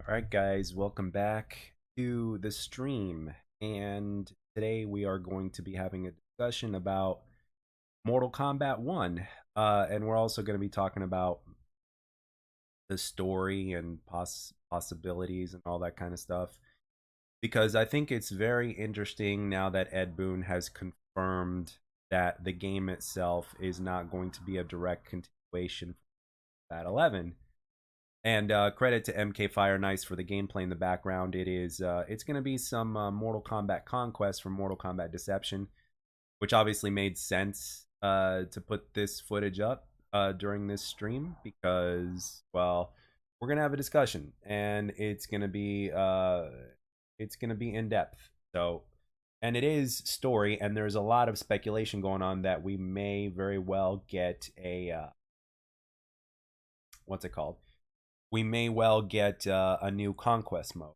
All right, guys, welcome back to the stream. And today we are going to be having a discussion about Mortal Kombat 1. And we're also going to be talking about the story and possibilities and all that kind of stuff. Because I think it's very interesting now that Ed Boon has confirmed that the game itself is not going to be a direct continuation from Kombat 11. And credit to MK Fire Nice for the gameplay in the background. It's going to be some Mortal Kombat Conquest from Mortal Kombat Deception, which obviously made sense to put this footage up during this stream because, well, we're gonna have a discussion and it's gonna be in depth. So, and it is story, and there's a lot of speculation going on that we may very well get a what's it called? We may well get a new conquest mode.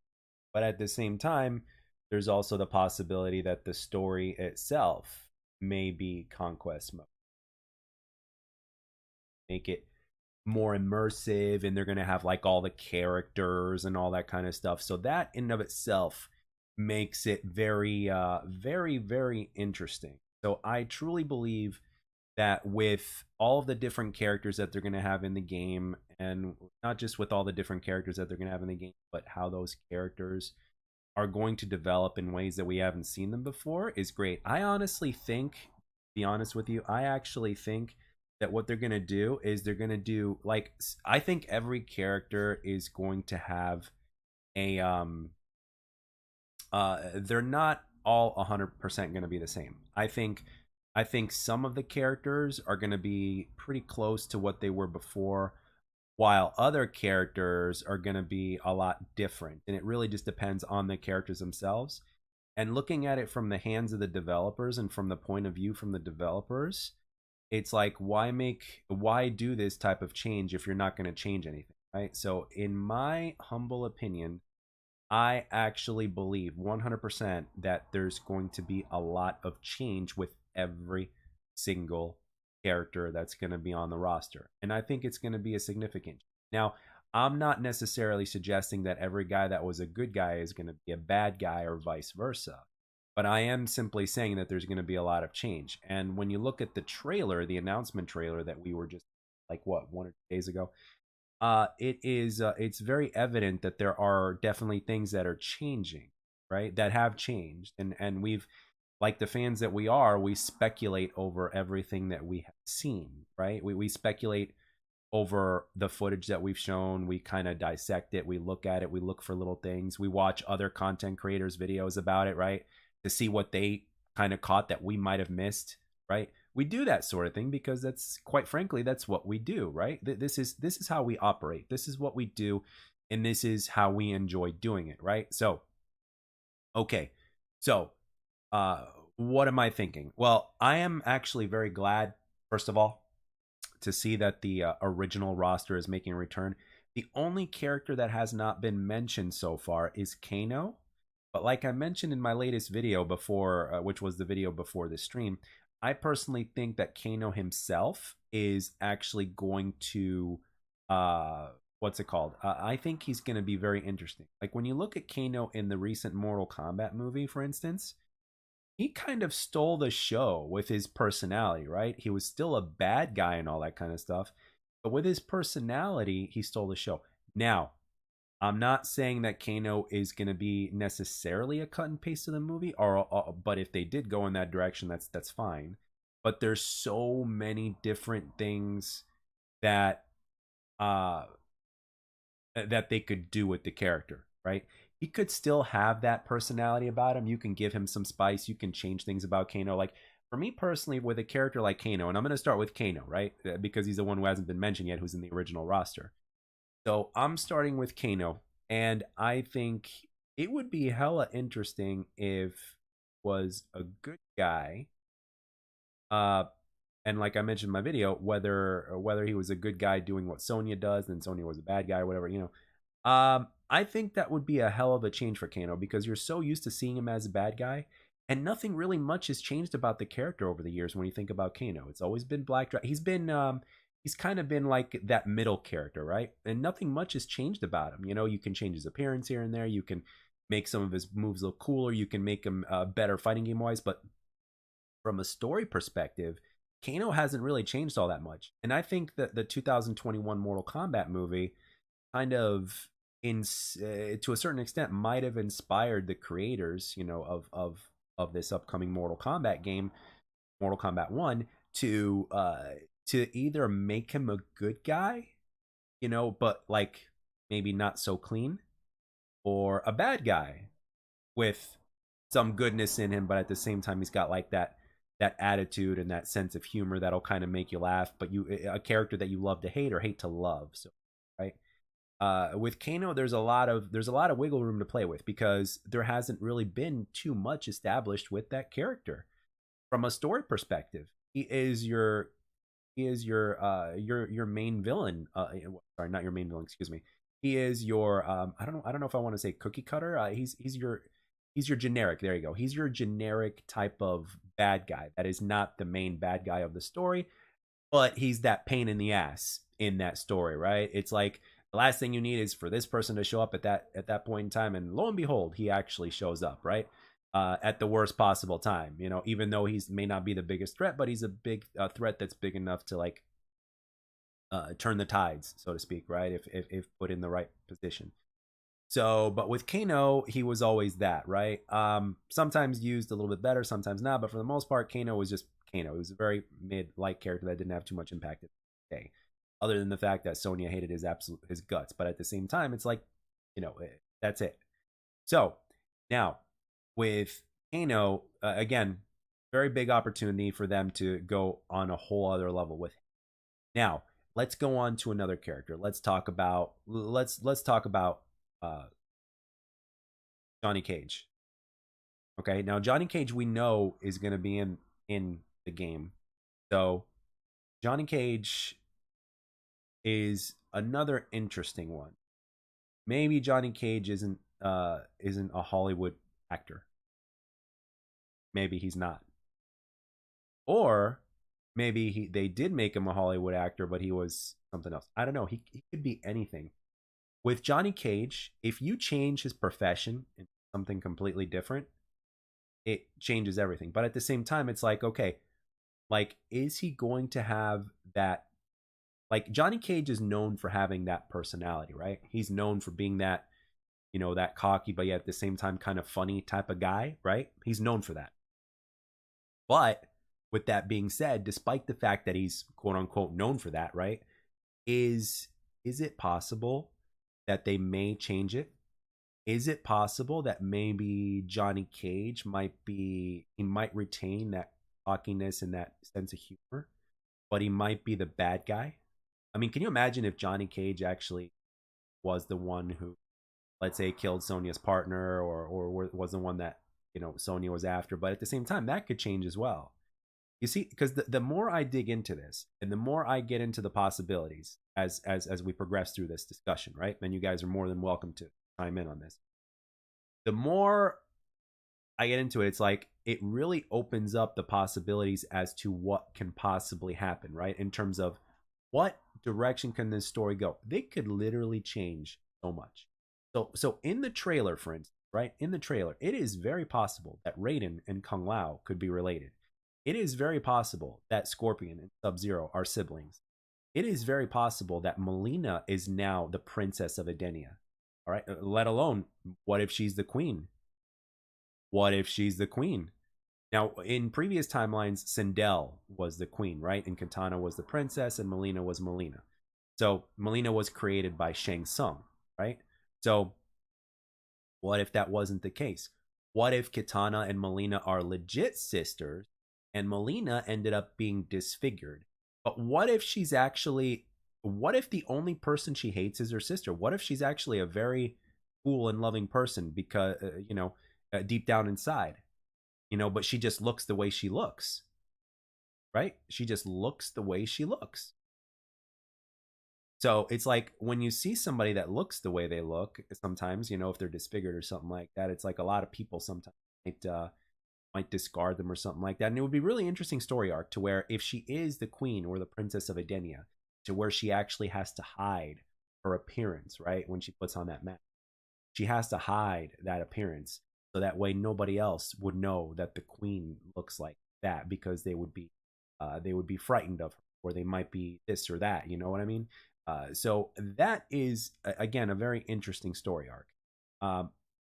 But at the same time, there's also the possibility that the story itself may be conquest mode. Make it more immersive, and they're going to have like all the characters and all that kind of stuff. So that in and of itself makes it very interesting. So I truly believe that with all of the different characters that they're going to have in the game, and not just with all the different characters that they're going to have in the game, but how those characters are going to develop in ways that we haven't seen them before, is great. I honestly think, to be honest with you, I actually think that what they're going to do is they're going to do, like, I think every character is going to have a they're not all 100% going to be the same. I think some of the characters are going to be pretty close to what they were before, while other characters are going to be a lot different. And it really just depends on the characters themselves. And looking at it from the hands of the developers and from the point of view from the developers, it's like, why do this type of change if you're not going to change anything, right? So in my humble opinion, I actually believe 100% that there's going to be a lot of change with every single character that's going to be on the roster. And I think it's going to be a significant. Now, I'm not necessarily suggesting that every guy that was a good guy is going to be a bad guy or vice versa. But I am simply saying that there's going to be a lot of change. And when you look at the trailer, the announcement trailer that we were just like, what, 1 or 2 days ago, it's very evident that there are definitely things that are changing, right? That have changed, and we've, like the fans that we are, we speculate over everything that we have seen, right? We speculate over the footage that we've shown. We kind of dissect it, we look at it, we look for little things, we watch other content creators videos about it, right, to see what they kind of caught that we might have missed, right? We do that sort of thing because that's, quite frankly, that's what we do, right? This is how we operate, this is what we do, and this is how we enjoy doing it, right? So okay, so what am I thinking? Well, I am actually very glad, first of all, to see that the original roster is making a return. The only character that has not been mentioned so far is Kano. But like I mentioned in my latest video before, which was the video before the stream, I personally think that Kano himself is actually going to, what's it called? I think he's going to be very interesting. Like when you look at Kano in the recent Mortal Kombat movie, for instance, he kind of stole the show with his personality, right? He was still a bad guy and all that kind of stuff, but with his personality, he stole the show. Now, I'm not saying that Kano is going to be necessarily a cut and paste of the movie, but if they did go in that direction, that's fine. But there's so many different things that uh that they could do with the character, right? He could still have that personality about him. You can give him some spice. You can change things about Kano. Like for me personally, with a character like Kano, and I'm going to start with Kano, right? Because he's the one who hasn't been mentioned yet, who's in the original roster. So I'm starting with Kano, and I think it would be hella interesting if was a good guy. And like I mentioned in my video, whether he was a good guy doing what Sonya does, and Sonya was a bad guy, or whatever, you know. I think that would be a hell of a change for Kano because you're so used to seeing him as a bad guy, and nothing really much has changed about the character over the years. When you think about Kano, it's always been Black. he's kind of been like that middle character, right? And nothing much has changed about him. You know, you can change his appearance here and there. You can make some of his moves look cooler. You can make him better fighting game wise. But from a story perspective, Kano hasn't really changed all that much. And I think that the 2021 Mortal Kombat movie kind of to a certain extent might have inspired the creators, you know, of this upcoming Mortal Kombat game, Mortal Kombat 1, to either make him a good guy, you know, but like maybe not so clean, or a bad guy with some goodness in him, but at the same time he's got like that attitude and that sense of humor that'll kind of make you laugh, but a character that you love to hate or hate to love. So right. With Kano, there's a lot of wiggle room to play with because there hasn't really been too much established with that character from a story perspective. He is your main villain. Sorry, not your main villain. Excuse me. He is your I don't know if I want to say cookie cutter. He's your generic. There you go. He's your generic type of bad guy. That is not the main bad guy of the story, but he's that pain in the ass in that story, right? It's like the last thing you need is for this person to show up at that point in time, and lo and behold, he actually shows up, right? At the worst possible time, you know, even though he's may not be the biggest threat, but he's a big threat that's big enough to like turn the tides, so to speak, right? If put in the right position. So, but with Kano, he was always that, right? Sometimes used a little bit better, sometimes not, but for the most part, Kano was just Kano. He was a very mid-light character that didn't have too much impact at the day, other than the fact that Sonya hated his guts. But at the same time, it's like, you know, that's it. So now with Kano, again, very big opportunity for them to go on a whole other level with him. Now, let's go on to another character. Let's talk about Johnny Cage. Okay, now Johnny Cage we know is going to be in the game, so Johnny Cage is another interesting one. Maybe Johnny Cage isn't a Hollywood actor. Maybe he's not, or maybe they did make him a Hollywood actor, but he was something else. I don't know. He could be anything. With Johnny Cage, if you change his profession into something completely different, it changes everything. But at the same time, it's like, okay, like, is he going to have that? Like, Johnny Cage is known for having that personality, right? He's known for being that, you know, that cocky, but yet at the same time kind of funny type of guy, right? He's known for that. But with that being said, despite the fact that he's quote unquote known for that, right? Is it possible that they may change it? Is it possible that maybe Johnny Cage might retain that cockiness and that sense of humor, but he might be the bad guy? I mean, can you imagine if Johnny Cage actually was the one who, let's say, killed Sonya's partner, or was the one that, you know, Sonya was after? But at the same time, that could change as well. You see, because the more I dig into this and the more I get into the possibilities as we progress through this discussion, right? And you guys are more than welcome to chime in on this. The more I get into it, it's like it really opens up the possibilities as to what can possibly happen, right? In terms of what direction can this story go? They could literally change so much. So in the trailer, for instance, right? In the trailer, it is very possible that Raiden and Kung Lao could be related. It is very possible that Scorpion and Sub-Zero are siblings. It is very possible that Melina is now the princess of Edenia. All right, let alone, what if she's the queen? What if she's the queen? Now, in previous timelines, Sindel was the queen, right? And Katana was the princess, and Melina was Melina. So Melina was created by Shang Tsung, right? So what if that wasn't the case? What if Katana and Melina are legit sisters, and Melina ended up being disfigured? But what if the only person she hates is her sister? What if she's actually a very cool and loving person because, deep down inside, but she just looks the way she looks, right? She just looks the way she looks. So it's like when you see somebody that looks the way they look, sometimes, if they're disfigured or something like that, it's like a lot of people sometimes might discard them or something like that. And it would be really interesting story arc to where if she is the queen or the princess of Edenia, to where she actually has to hide her appearance, right? When she puts on that mask, she has to hide that appearance so that way nobody else would know that the queen looks like that, because they would be frightened of her, or they might be this or that. You know what I mean? So that is again a very interesting story arc. Um,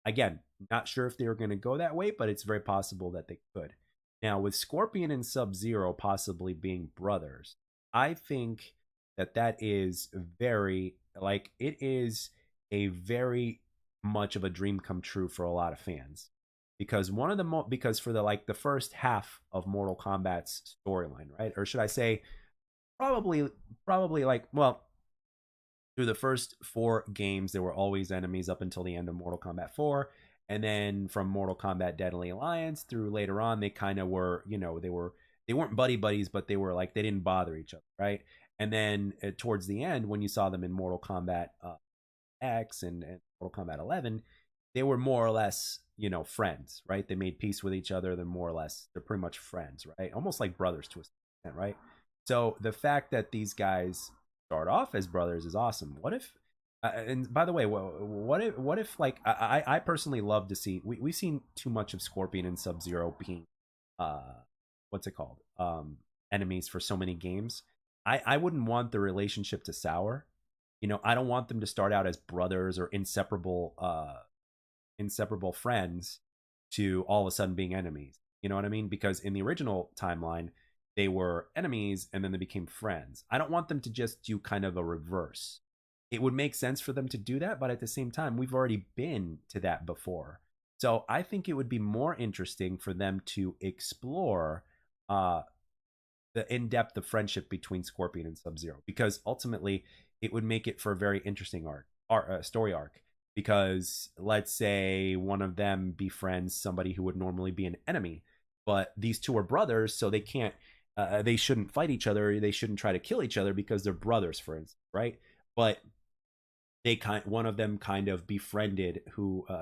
Again, not sure if they were going to go that way, but it's very possible that they could. Now, with Scorpion and Sub Zero possibly being brothers, I think that that is very, like, it is a very much of a dream come true for a lot of fans, because one of the because for the like the first half of Mortal Kombat's storyline, right? Or should I say probably like, well, through the first four games, there were always enemies up until the end of Mortal Kombat 4. And then from Mortal Kombat Deadly Alliance through later on, they kind of were, they weren't buddy buddies, but they were like, they didn't bother each other, right? And then towards the end, when you saw them in Mortal Kombat X and Mortal Kombat 11, they were more or less, friends, right? They made peace with each other. They're pretty much friends, right? Almost like brothers to a extent, right? So the fact that these guys start off as brothers is awesome. What if, and by the way, what if like I personally love to see, we've seen too much of Scorpion and Sub Zero being uh what's it called, enemies for so many games. I wouldn't want the relationship to sour. I don't want them to start out as brothers or inseparable friends to all of a sudden being enemies. You know what I mean? Because in the original timeline, they were enemies and then they became friends. I don't want them to just do kind of a reverse. It would make sense for them to do that, but at the same time, we've already been to that before. So I think it would be more interesting for them to explore uh, the in-depth of friendship between Scorpion and Sub-Zero, because ultimately it would make it for a very interesting story arc. Because let's say one of them befriends somebody who would normally be an enemy, but these two are brothers, so they shouldn't fight each other. They shouldn't try to kill each other because they're brothers, for instance, right? But one of them kind of befriended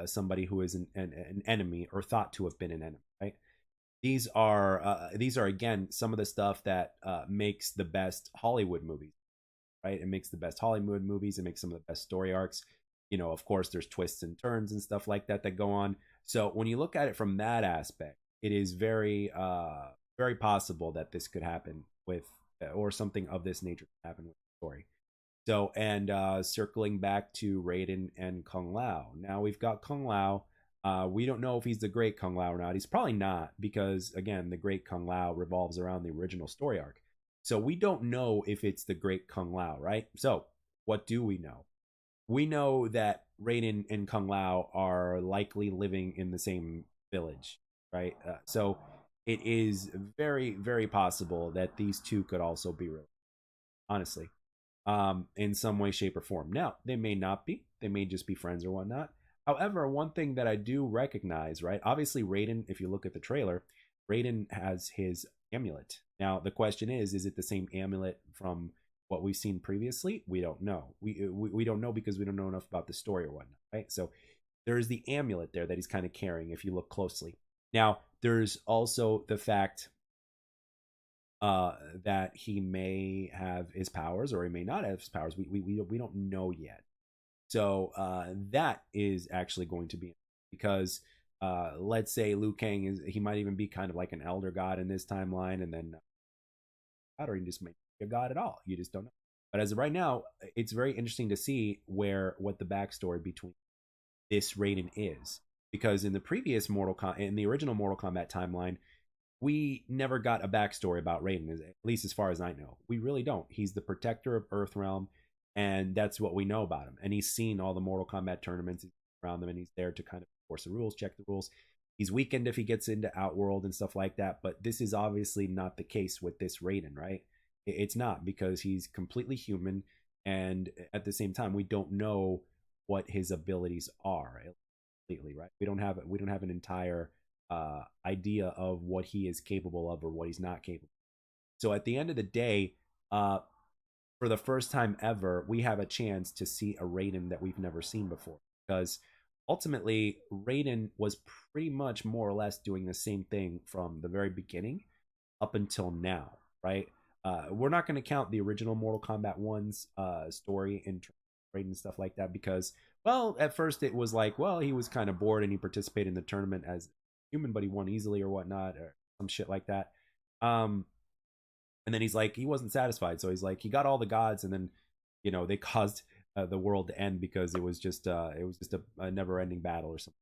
somebody who is an enemy, or thought to have been an enemy, right? These are again some of the stuff that makes the best Hollywood movies, right? It makes the best Hollywood movies. It makes some of the best story arcs. Of course, there's twists and turns and stuff like that that go on. So when you look at it from that aspect, it is very very possible that this could happen with, or something of this nature could happen with the story. So, and circling back to Raiden and Kung Lao. Now we've got Kung Lao. We don't know if he's the great Kung Lao or not. He's probably not, because again, the great Kung Lao revolves around the original story arc. So we don't know if it's the great Kung Lao, right? So what do we know? We know that Raiden and Kung Lao are likely living in the same village, right? So it is very, very possible that these two could also be related, honestly, in some way, shape, or form. Now, they may not be. They may just be friends or whatnot. However, one thing that I do recognize, right? Obviously, Raiden, if you look at the trailer, Raiden has his amulet. Now, the question is it the same amulet from what we've seen previously? We don't know. We don't know because we don't know enough about the story or whatnot, right? So there's the amulet there that he's kind of carrying if you look closely. Now, there's also the fact that he may have his powers or he may not have his powers. We don't know yet. So that is actually going to be, because let's say Liu Kang he might even be kind of like an elder god in this timeline, and then or he just might be a god at all. You just don't know. But as of right now, it's very interesting to see what the backstory between this Raiden is, because in the previous in the original Mortal Kombat timeline, we never got a backstory about Raiden, at least as far as I know. We really don't. He's the protector of Earthrealm, and that's what we know about him. And he's seen all the Mortal Kombat tournaments around them, and he's there to kind of enforce the rules, check the rules. He's weakened if he gets into Outworld and stuff like that, but this is obviously not the case with this Raiden, right? It's not, because he's completely human, and at the same time, we don't know what his abilities are completely, right? We don't have an entire idea of what he is capable of or what he's not capable of. So at the end of the day, for the first time ever, we have a chance to see a Raiden that we've never seen before, because ultimately Raiden was pretty much more or less doing the same thing from the very beginning up until now, right? We're not going to count the original Mortal Kombat 1's story and trade and stuff like that because, well, at first it was like, well, he was kind of bored and he participated in the tournament as human, but he won easily or whatnot or some shit like that. Um, and then he's like, he wasn't satisfied, so he's like, he got all the gods, and then, they caused the world to end because it was just a never ending battle or something.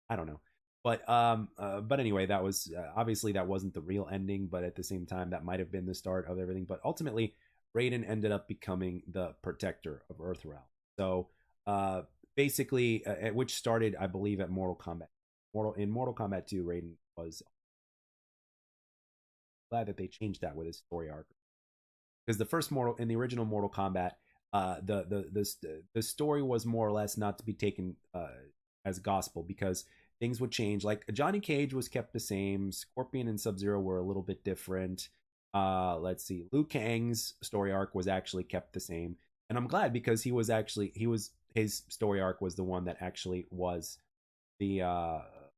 I don't know. But anyway, that was obviously that wasn't the real ending, but at the same time, that might have been the start of everything. But ultimately, Raiden ended up becoming the protector of Earthrealm. So basically, which started, I believe, at Mortal Kombat. Mortal Kombat 2, Raiden was glad that they changed that with his story arc because the first Mortal in the original Mortal Kombat, the story was more or less not to be taken as gospel because things would change. Like Johnny Cage was kept the same. Scorpion and Sub Zero were a little bit different. Let's see, Liu Kang's story arc was actually kept the same, and I'm glad because his story arc was the one that actually was the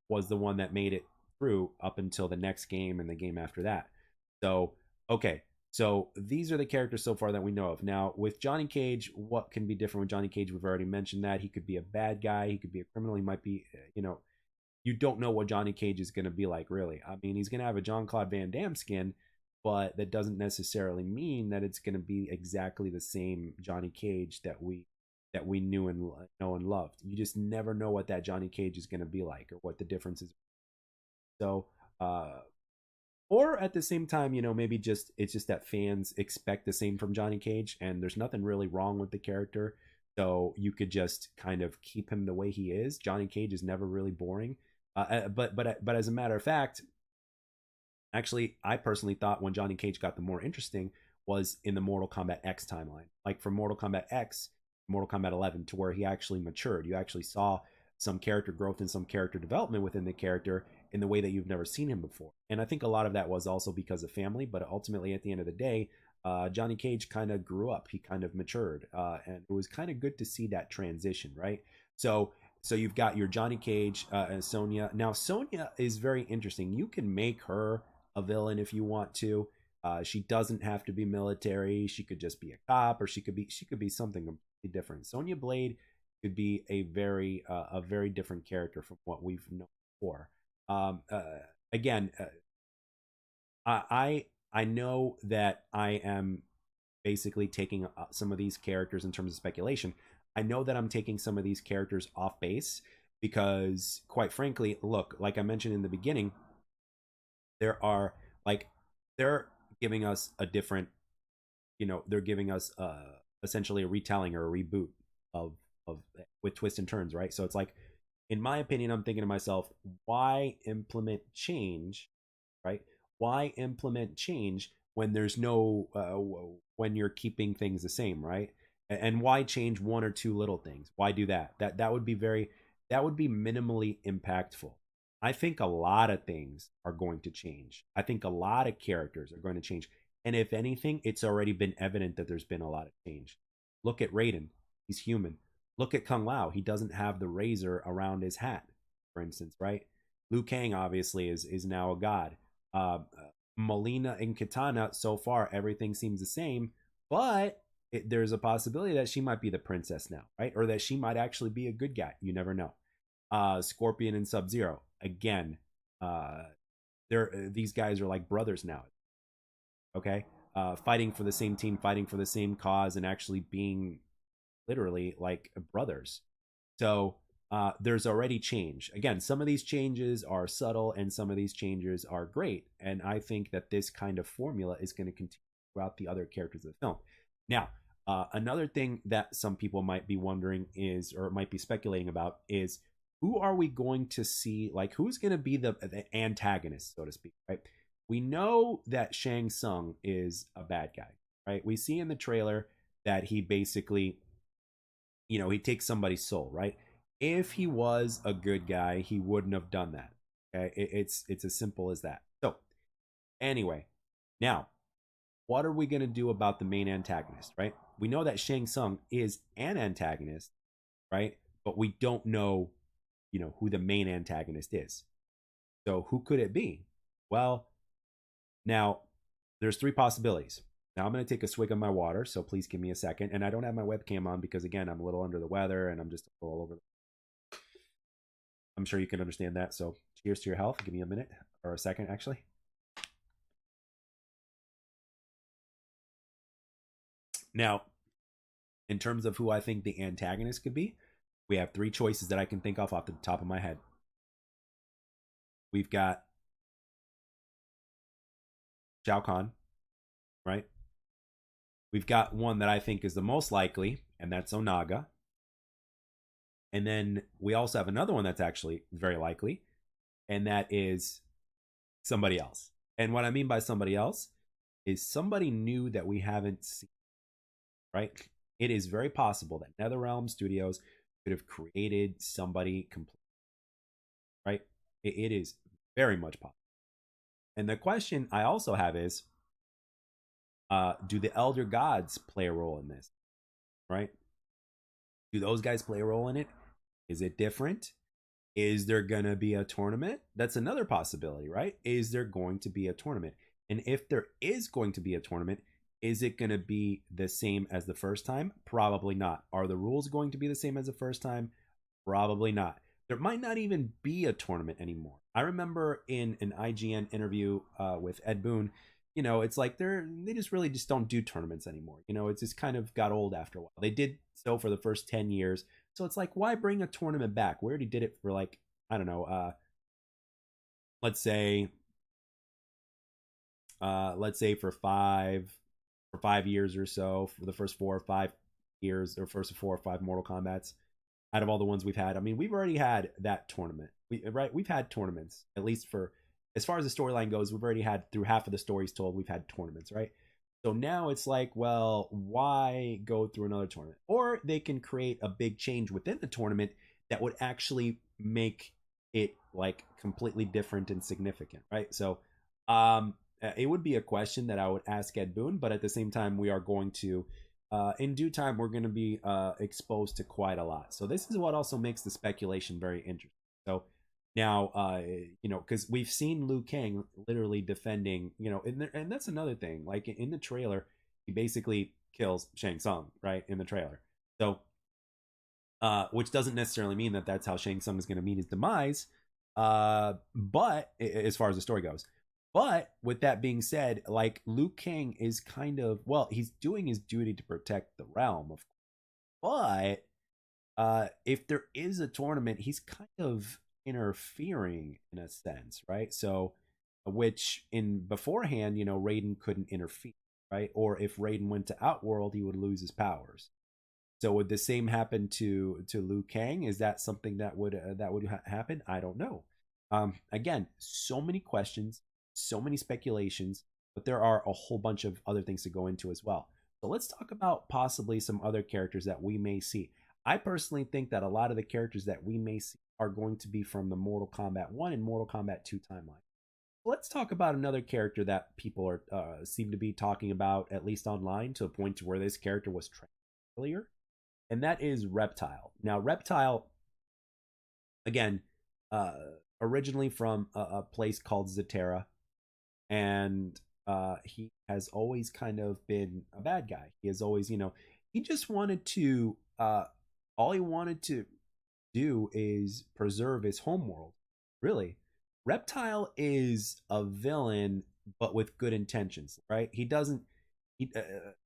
one that made it through up until the next game and the game after that. So okay, so these are the characters so far that we know of. Now, with Johnny Cage, what can be different with Johnny Cage? We've already mentioned that. He could be a bad guy. He could be a criminal. He might be, you don't know what Johnny Cage is going to be like, really. I mean, he's going to have a Jean-Claude Van Damme skin, but that doesn't necessarily mean that it's going to be exactly the same Johnny Cage that we knew and know and loved. You just never know what that Johnny Cage is going to be like or what the difference is. So, or at the same time, maybe just it's just that fans expect the same from Johnny Cage, and there's nothing really wrong with the character. So you could just kind of keep him the way he is. Johnny Cage is never really boring. But as a matter of fact, actually, I personally thought when Johnny Cage got the more interesting was in the Mortal Kombat X timeline, like from Mortal Kombat X, Mortal Kombat 11, to where he actually matured. You actually saw some character growth and some character development within the character in the way that you've never seen him before. And I think a lot of that was also because of family, but ultimately at the end of the day, Johnny Cage kind of grew up. He kind of matured, and it was kind of good to see that transition, right? So you've got your Johnny Cage and Sonya. Now Sonya is very interesting. You can make her a villain if you want to. She doesn't have to be military. She could just be a cop, or she could be something completely different. Sonya Blade could be a very different character from what we've known before. Again, I know that I am basically taking some of these characters in terms of speculation. I know that I'm taking some of these characters off base because, quite frankly, look, like I mentioned in the beginning, there are like they're giving us a different, they're giving us essentially a retelling or a reboot of with twists and turns, right? So it's like, in my opinion, I'm thinking to myself, why implement change, right? Why implement change when there's no when you're keeping things the same, right? And why change one or two little things? Why do that? That would be minimally impactful. I think a lot of things are going to change. I think a lot of characters are going to change. And if anything, it's already been evident that there's been a lot of change. Look at Raiden. He's human. Look at Kung Lao. He doesn't have the razor around his hat, for instance, right? Liu Kang obviously is now a god. Melina and Katana, so far, everything seems the same, but there's a possibility that she might be the princess now, right? Or that she might actually be a good guy. You never know. Scorpion and Sub Zero, again, these guys are like brothers now. Okay, fighting for the same team, fighting for the same cause, and actually being literally like brothers. So there's already change. Again, some of these changes are subtle and some of these changes are great. And I think that this kind of formula is going to continue throughout the other characters of the film. Now, another thing that some people might be wondering is, or might be speculating about, is who are we going to see? Like, who's going to be the antagonist, so to speak, right? We know that Shang Tsung is a bad guy, right? We see in the trailer that he basically, he takes somebody's soul, right? If he was a good guy, he wouldn't have done that. Okay, it's as simple as that. So, anyway, now what are we going to do about the main antagonist, right? We know that Shang Tsung is an antagonist, right? But we don't know, who the main antagonist is. So who could it be? Well, now there's three possibilities. Now I'm going to take a swig of my water, so please give me a second. And I don't have my webcam on because, again, I'm a little under the weather and I'm just all over. I'm sure you can understand that. So cheers to your health. Give me a minute or a second, actually. Now, in terms of who I think the antagonist could be, we have three choices that I can think of off the top of my head. We've got Shao Kahn, right? We've got one that I think is the most likely, and that's Onaga. And then we also have another one that's actually very likely, and that is somebody else. And what I mean by somebody else is somebody new that we haven't seen, right? It is very possible that NetherRealm Studios could have created somebody complete, right? It is very much possible. And the question I also have is, do the Elder Gods play a role in this, right? Do those guys play a role in it? Is it different? Is there going to be a tournament? That's another possibility, right? Is there going to be a tournament? And if there is going to be a tournament, is it going to be the same as the first time? Probably not. Are the rules going to be the same as the first time? Probably not. There might not even be a tournament anymore. I remember in an IGN interview with Ed Boon, you know, it's like they just really just don't do tournaments anymore. You know, it's just kind of got old after a while. They did so for the first 10 years. So it's like, why bring a tournament back? We already did it for, like, I don't know, let's say for 5 years or so, for the first 4 or 5 years, or first 4 or 5 Mortal Kombats, out of all the ones we've had. I mean, we've already had that tournament, right? We've had tournaments, at least for, as far as the storyline goes, we've already had, through half of the stories told, we've had tournaments, right? So now it's like, well, why go through another tournament? Or they can create a big change within the tournament that would actually make it like completely different and significant, right? So it would be a question that I would ask Ed Boon, but at the same time, we are going to, in due time, we're going to be exposed to quite a lot. So this is what also makes the speculation very interesting. So now, you know, because we've seen Liu Kang literally defending, you know, and that's another thing. Like in the trailer, he basically kills Shang Tsung, right, in the trailer. So, which doesn't necessarily mean that that's how Shang Tsung is going to meet his demise, but as far as the story goes. But with that being said, like, Liu Kang is kind of, well, he's doing his duty to protect the realm, of course. But if there is a tournament, he's kind of interfering in a sense, right? So, which in beforehand, you know, Raiden couldn't interfere, right? Or if Raiden went to Outworld, he would lose his powers. So would the same happen to Liu Kang? Is that something that would happen? I don't know. Again, so many questions, so many speculations, but there are a whole bunch of other things to go into as well. So let's talk about possibly some other characters that we may see. I personally think that a lot of the characters that we may see are going to be from the Mortal Kombat 1 and Mortal Kombat 2 timeline. Let's talk about another character that people are seem to be talking about, at least online, to a point to where this character was trained earlier, and that is Reptile. Now, Reptile, again, originally from a place called Zatera, and he has always kind of been a bad guy. He has always, you know, he just wanted to, all he wanted to do is preserve his homeworld. Really, Reptile is a villain, but with good intentions, right? He doesn't.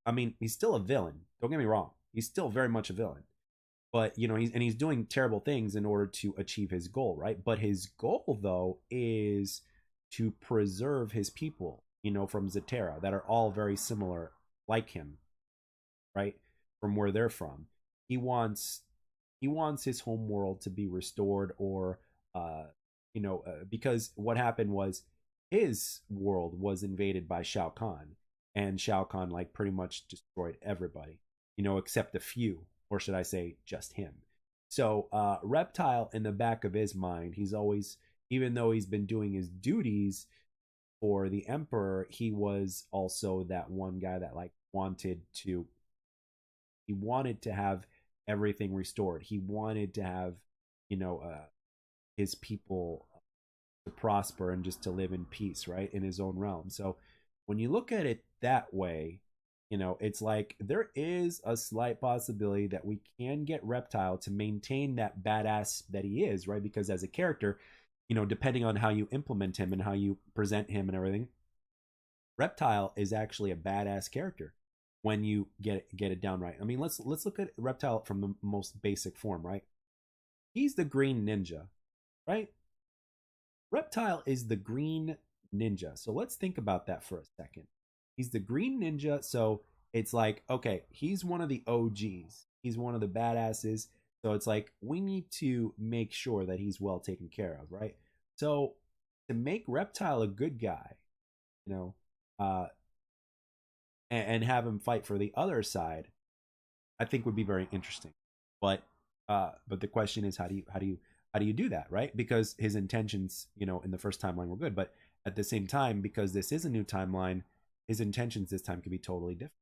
I mean, he's still a villain. Don't get me wrong. He's still very much a villain, but you know, he's doing terrible things in order to achieve his goal, right? But his goal, though, is to preserve his people, you know, from Zatera, that are all very similar, like him, right? From where they're from, he wants his home world to be restored, or because what happened was his world was invaded by Shao Kahn, and Shao Kahn like pretty much destroyed everybody, you know, except a few, or should I say just him. So Reptile, in the back of his mind, he's always, even though he's been doing his duties for the Emperor, he was also that one guy that like wanted to have everything restored. He wanted to have, you know, his people to prosper and just to live in peace, right, in his own realm. So when you look at it that way, it's like there is a slight possibility that we can get Reptile to maintain that badass that he is, right? Because as a character, depending on how you implement him and how you present him and everything, Reptile is actually a badass character when you get it down right. I mean, let's look at Reptile from the most basic form, right? He's the green ninja, right? Reptile is the green ninja. So let's think about that for a second. He's the green ninja, so it's like, okay, he's one of the OGs. He's one of the badasses. So it's like we need to make sure that he's well taken care of, right? So to make Reptile a good guy, you know, uh, and have him fight for the other side, I think would be very interesting. But the question is, how do you do that, right? Because his intentions, in the first timeline were good, but at the same time, because this is a new timeline, his intentions this time could be totally different.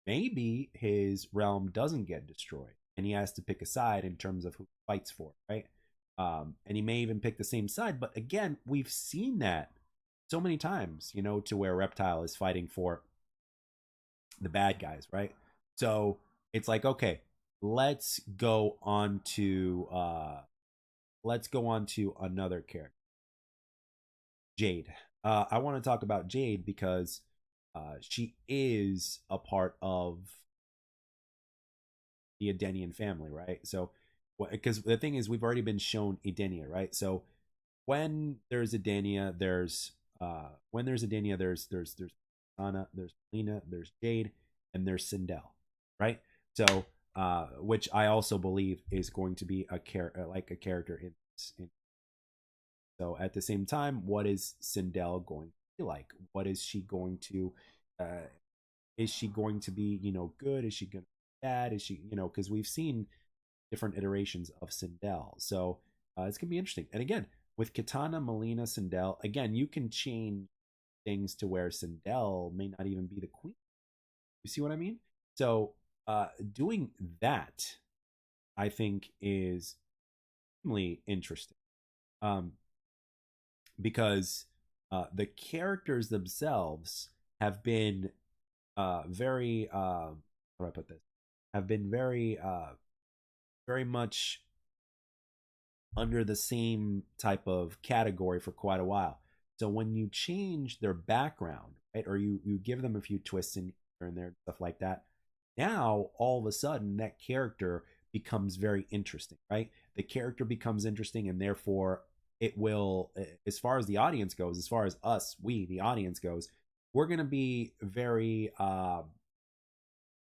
Maybe his realm doesn't get destroyed, and he has to pick a side in terms of who he fights for, right? And he may even pick the same side, but again, we've seen that so many times, to where Reptile is fighting for the bad guys, right? So it's like, okay, let's go on to another character, Jade. I want to talk about Jade because she is a part of the Edenian family, right? So, because the thing is, we've already been shown Edenia, right? So, when there's Edenia, there's Anna, there's Lena, there's Jade, and there's Sindel, right? So, which I also believe is going to be a character in this. So, at the same time, what is Sindel going to be like? What is she going to? Is she going to be, good? Is she going to be bad? Is she, because we've seen different iterations of Sindel. So it's going to be interesting. And again, with Katana, Melina, Sindel, again, you can change things to where Sindel may not even be the queen. You see what I mean? So doing that, I think, is extremely interesting. Because the characters themselves have been very how do I put this? Have been very much under the same type of category for quite a while. So when you change their background, right, or you give them a few twists in here and there and stuff like that, now all of a sudden that character becomes very interesting, right? The character becomes interesting, and therefore it will, as far as the audience goes, as far as us, the audience goes, we're going to be very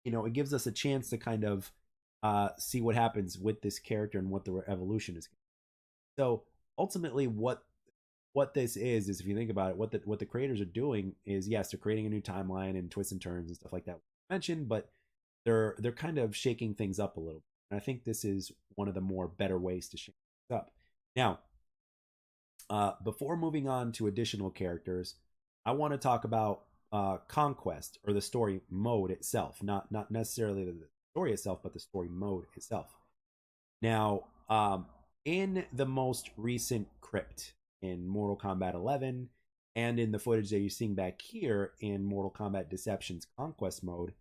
it gives us a chance to kind of see what happens with this character and what the evolution is. So ultimately, what this is if you think about it, what the creators are doing is, yes, they're creating a new timeline and twists and turns and stuff like that mentioned, but they're kind of shaking things up a little. And I think this is one of the more better ways to shake things up. Now, before moving on to additional characters, I want to talk about conquest, or the story mode itself, not necessarily the story itself, but the story mode itself. Now, in the most recent crypt in Mortal Kombat 11, and in the footage that you're seeing back here in Mortal Kombat Deception's conquest mode,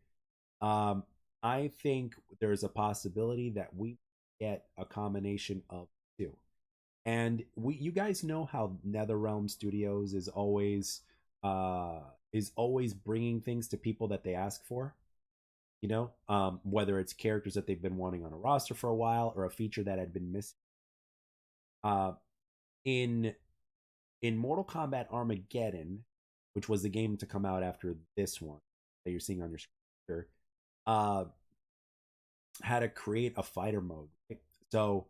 I think there's a possibility that we get a combination of two. And you guys know how NetherRealm Studios is always bringing things to people that they ask for. Whether it's characters that they've been wanting on a roster for a while, or a feature that had been missing. In Mortal Kombat Armageddon, which was the game to come out after this one that you're seeing on your screen, had to create a fighter mode. Right? So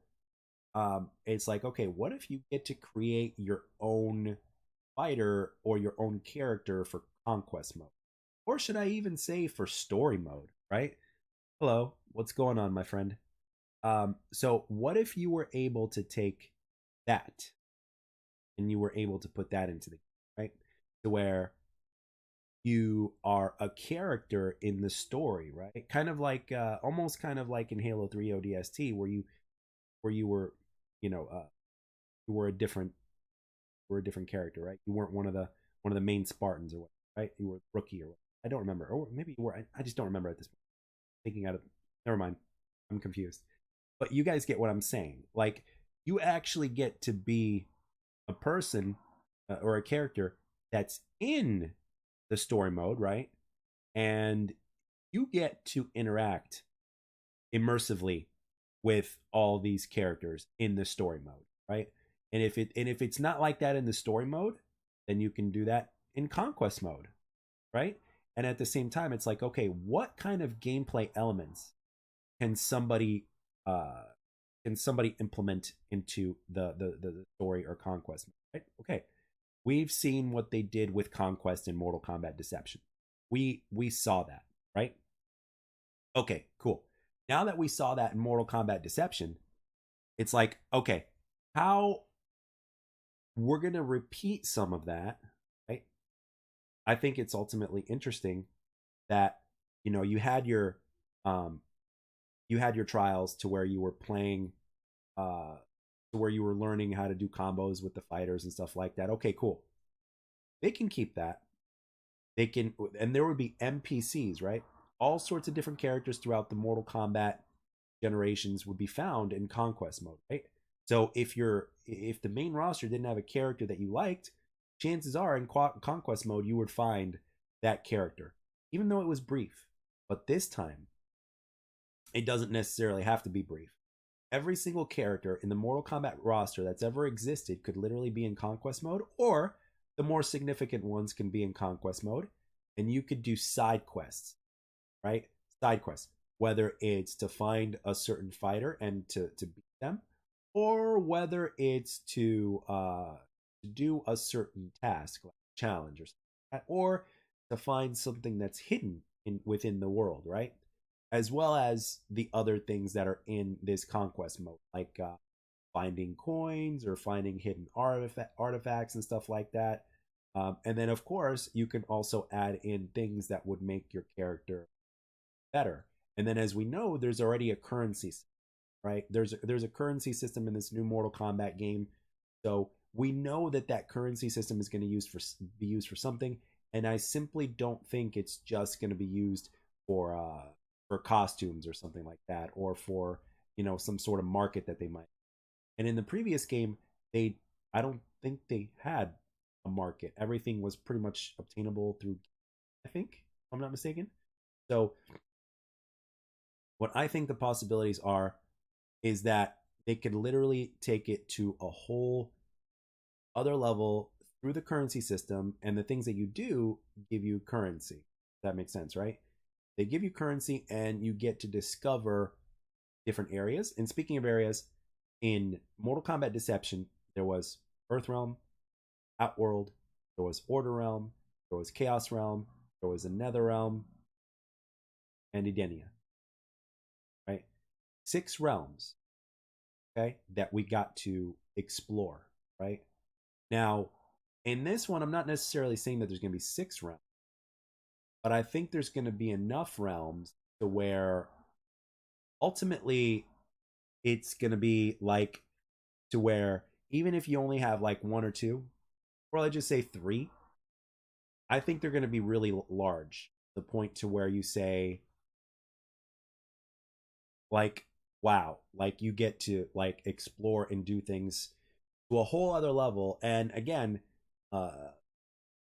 it's like, okay, what if you get to create your own fighter or your own character for conquest mode? Or should I even say for story mode, right? Hello, what's going on, my friend? So what if you were able to take that and you were able to put that into the game, right? To where you are a character in the story, right? Kind of like almost kind of like in Halo 3 ODST, where you were, you were a different character, right? You weren't one of the main Spartans or what, right? You were a rookie or what. I don't remember, or maybe you were. I just don't remember at this point. Thinking out of, never mind. I'm confused. But you guys get what I'm saying. Like, you actually get to be a person or a character that's in the story mode, right? And you get to interact immersively with all these characters in the story mode, right? And if it's not like that in the story mode, then you can do that in conquest mode, right? And at the same time, it's like, okay, what kind of gameplay elements can somebody uh implement into the story or conquest mode, right? Okay, we've seen what they did with conquest in Mortal Kombat Deception. We saw that, right? Okay, cool. Now that we saw that in Mortal Kombat Deception, it's like, okay, how we're going to repeat some of that, right? I think it's ultimately interesting that, you know, um you had your trials to where you were playing uh to where you were learning how to do combos with the fighters and stuff like that. Okay, cool. They can keep that. They can, and there would be NPCs, right? All sorts of different characters throughout the Mortal Kombat generations would be found in conquest mode, right? So if the main roster didn't have a character that you liked, chances are in conquest mode you would find that character, even though it was brief. But this time, it doesn't necessarily have to be brief. Every single character in the Mortal Kombat roster that's ever existed could literally be in conquest mode, or the more significant ones can be in conquest mode, and you could do side quests, right? Side quests, whether it's to find a certain fighter and to beat them, or whether it's to do a certain task, like a challenge or something like that, or to find something that's hidden within the world, right? As well as the other things that are in this conquest mode, like finding coins or finding hidden artifacts and stuff like that. And then, of course, you can also add in things that would make your character better. And then, as we know, there's already a currency, right? There's a currency system in this new Mortal Kombat game, so we know that that currency system is going to be used for something. And I simply don't think it's just going to be used for costumes or something like that, or for, you know, some sort of market that they might. And in the previous game, they I don't think they had a market. Everything was pretty much obtainable through, I think, if I'm not mistaken. So what I think the possibilities are is that they could literally take it to a whole other level through the currency system, and the things that you do give you currency. That makes sense, right? They give you currency and you get to discover different areas. And speaking of areas, in Mortal Kombat Deception, there was Earthrealm, Outworld, there was Order Realm, there was Chaos Realm, there was a Nether Realm, and Edenia, right? 6 realms, okay, that we got to explore, right? Now, in this one, I'm not necessarily saying that there's going to be 6 realms, but I think there's going to be enough realms to where ultimately it's going to be like, to where even if you only have like 1 or 2, or let's just say 3, I think they're going to be really large, the point to where you say, like, wow, like you get to like explore and do things to a whole other level. And again, uh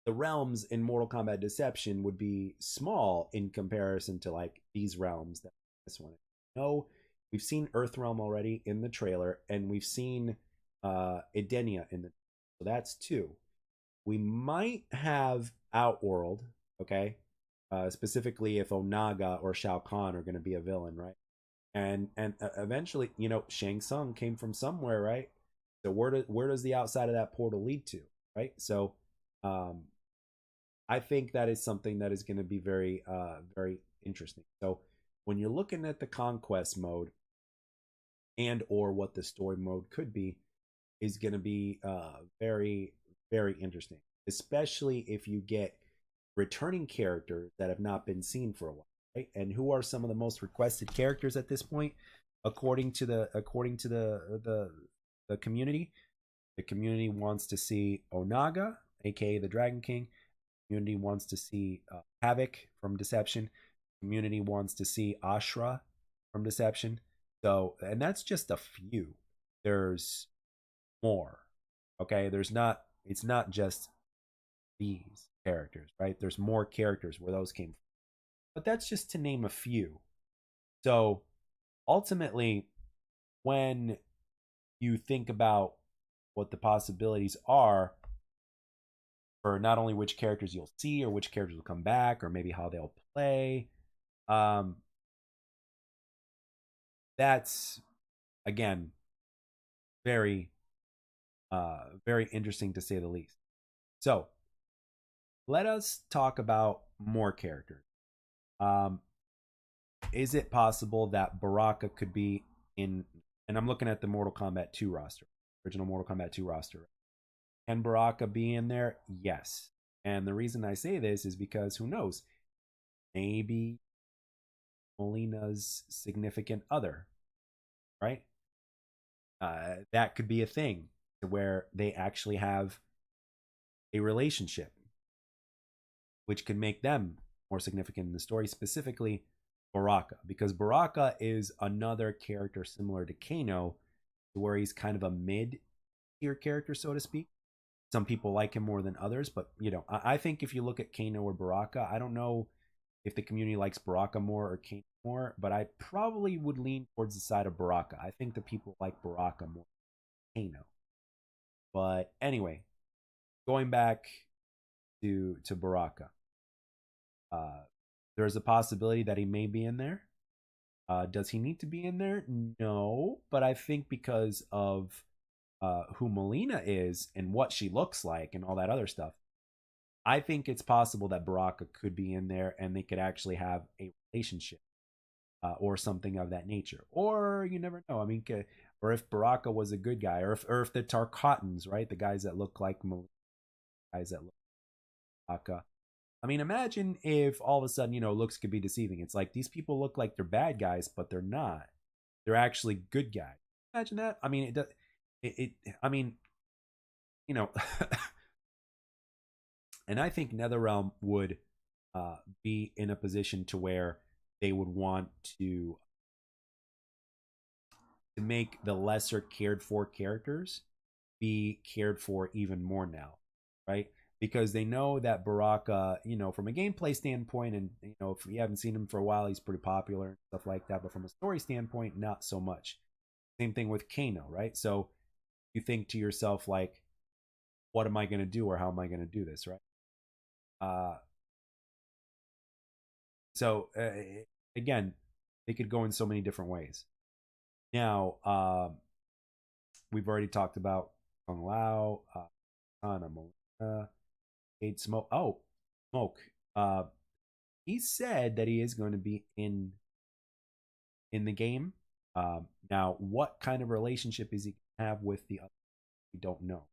the realms in Mortal Kombat Deception would be small in comparison to like these realms that this one. No, we've seen Earthrealm already in the trailer, and we've seen Edenia in the, so that's 2. We might have Outworld, okay? Specifically if Onaga or Shao Kahn are going to be a villain, right? And eventually, you know, Shang Tsung came from somewhere, right? So where does the outside of that portal lead to, right? So um I think that is something that is going to be very very interesting. So when you're looking at the conquest mode and or what the story mode could be, is going to be very very interesting, especially if you get returning characters that have not been seen for a while, right? And who are some of the most requested characters at this point, according to the community? The community wants to see Onaga, aka the Dragon King, Community wants to see Havoc from Deception. Community wants to see Ashra from Deception. So, and that's just a few. There's more. Okay, there's not. It's not just these characters, right? There's more characters where those came from. But that's just to name a few. So ultimately, when you think about what the possibilities are for not only which characters you'll see or which characters will come back or maybe how they'll play, um, that's again very very interesting to say the least. So let us talk about more characters. Um, is it possible that Baraka could be in? And I'm looking at the Mortal Kombat 2 roster, original Mortal Kombat 2 roster. Can Baraka be in there? Yes. And the reason I say this is because who knows? Maybe Molina's significant other, right? That could be a thing where they actually have a relationship, which could make them more significant in the story, specifically Baraka, because Baraka is another character similar to Kano, where he's kind of a mid-tier character, so to speak. Some people like him more than others, but I think if you look at Kano or Baraka, I don't know if the community likes Baraka more or Kano more, but I probably would lean towards the side of Baraka. I think the people like Baraka more than Kano. But anyway, going back to Baraka, there's a possibility that he may be in there. Does he need to be in there? No, but I think because of who Molina is and what she looks like and all that other stuff, I think it's possible that Baraka could be in there and they could actually have a relationship or something of that nature. Or you never know. I mean, or if Baraka was a good guy, or if the Tarkatans, right, the guys that look like Molina, guys that look like Baraka. I mean, imagine if all of a sudden, looks could be deceiving. It's like these people look like they're bad guys, but they're not. They're actually good guys. Imagine that. I mean, it does. I mean, you know, and I think NetherRealm would be in a position to where they would want to make the lesser cared for characters be cared for even more now, right? Because they know that Baraka, from a gameplay standpoint, and if you haven't seen him for a while, he's pretty popular and stuff like that. But from a story standpoint, not so much. Same thing with Kano, right? So you think to yourself, like, what am I going to do, or how am I going to do this, right? So again, they could go in so many different ways. Now, we've already talked about Kung Lao, Ana Molina, Kate Smoke. Oh, Smoke. He said that he is going to be in the game. Now, what kind of relationship is he going to have with the other? We don't know.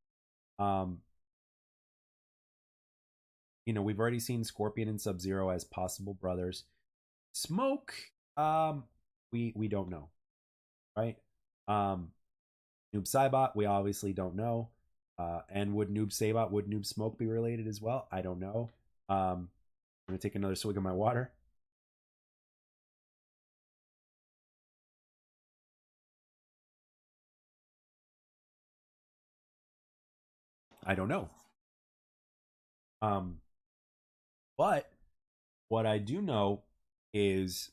We've already seen Scorpion and Sub-Zero as possible brothers. Smoke, we don't know, right? Noob Saibot, we obviously don't know. And would Noob Smoke be related as well? I don't know. I'm gonna take another swig of my water. I don't know. But what I do know is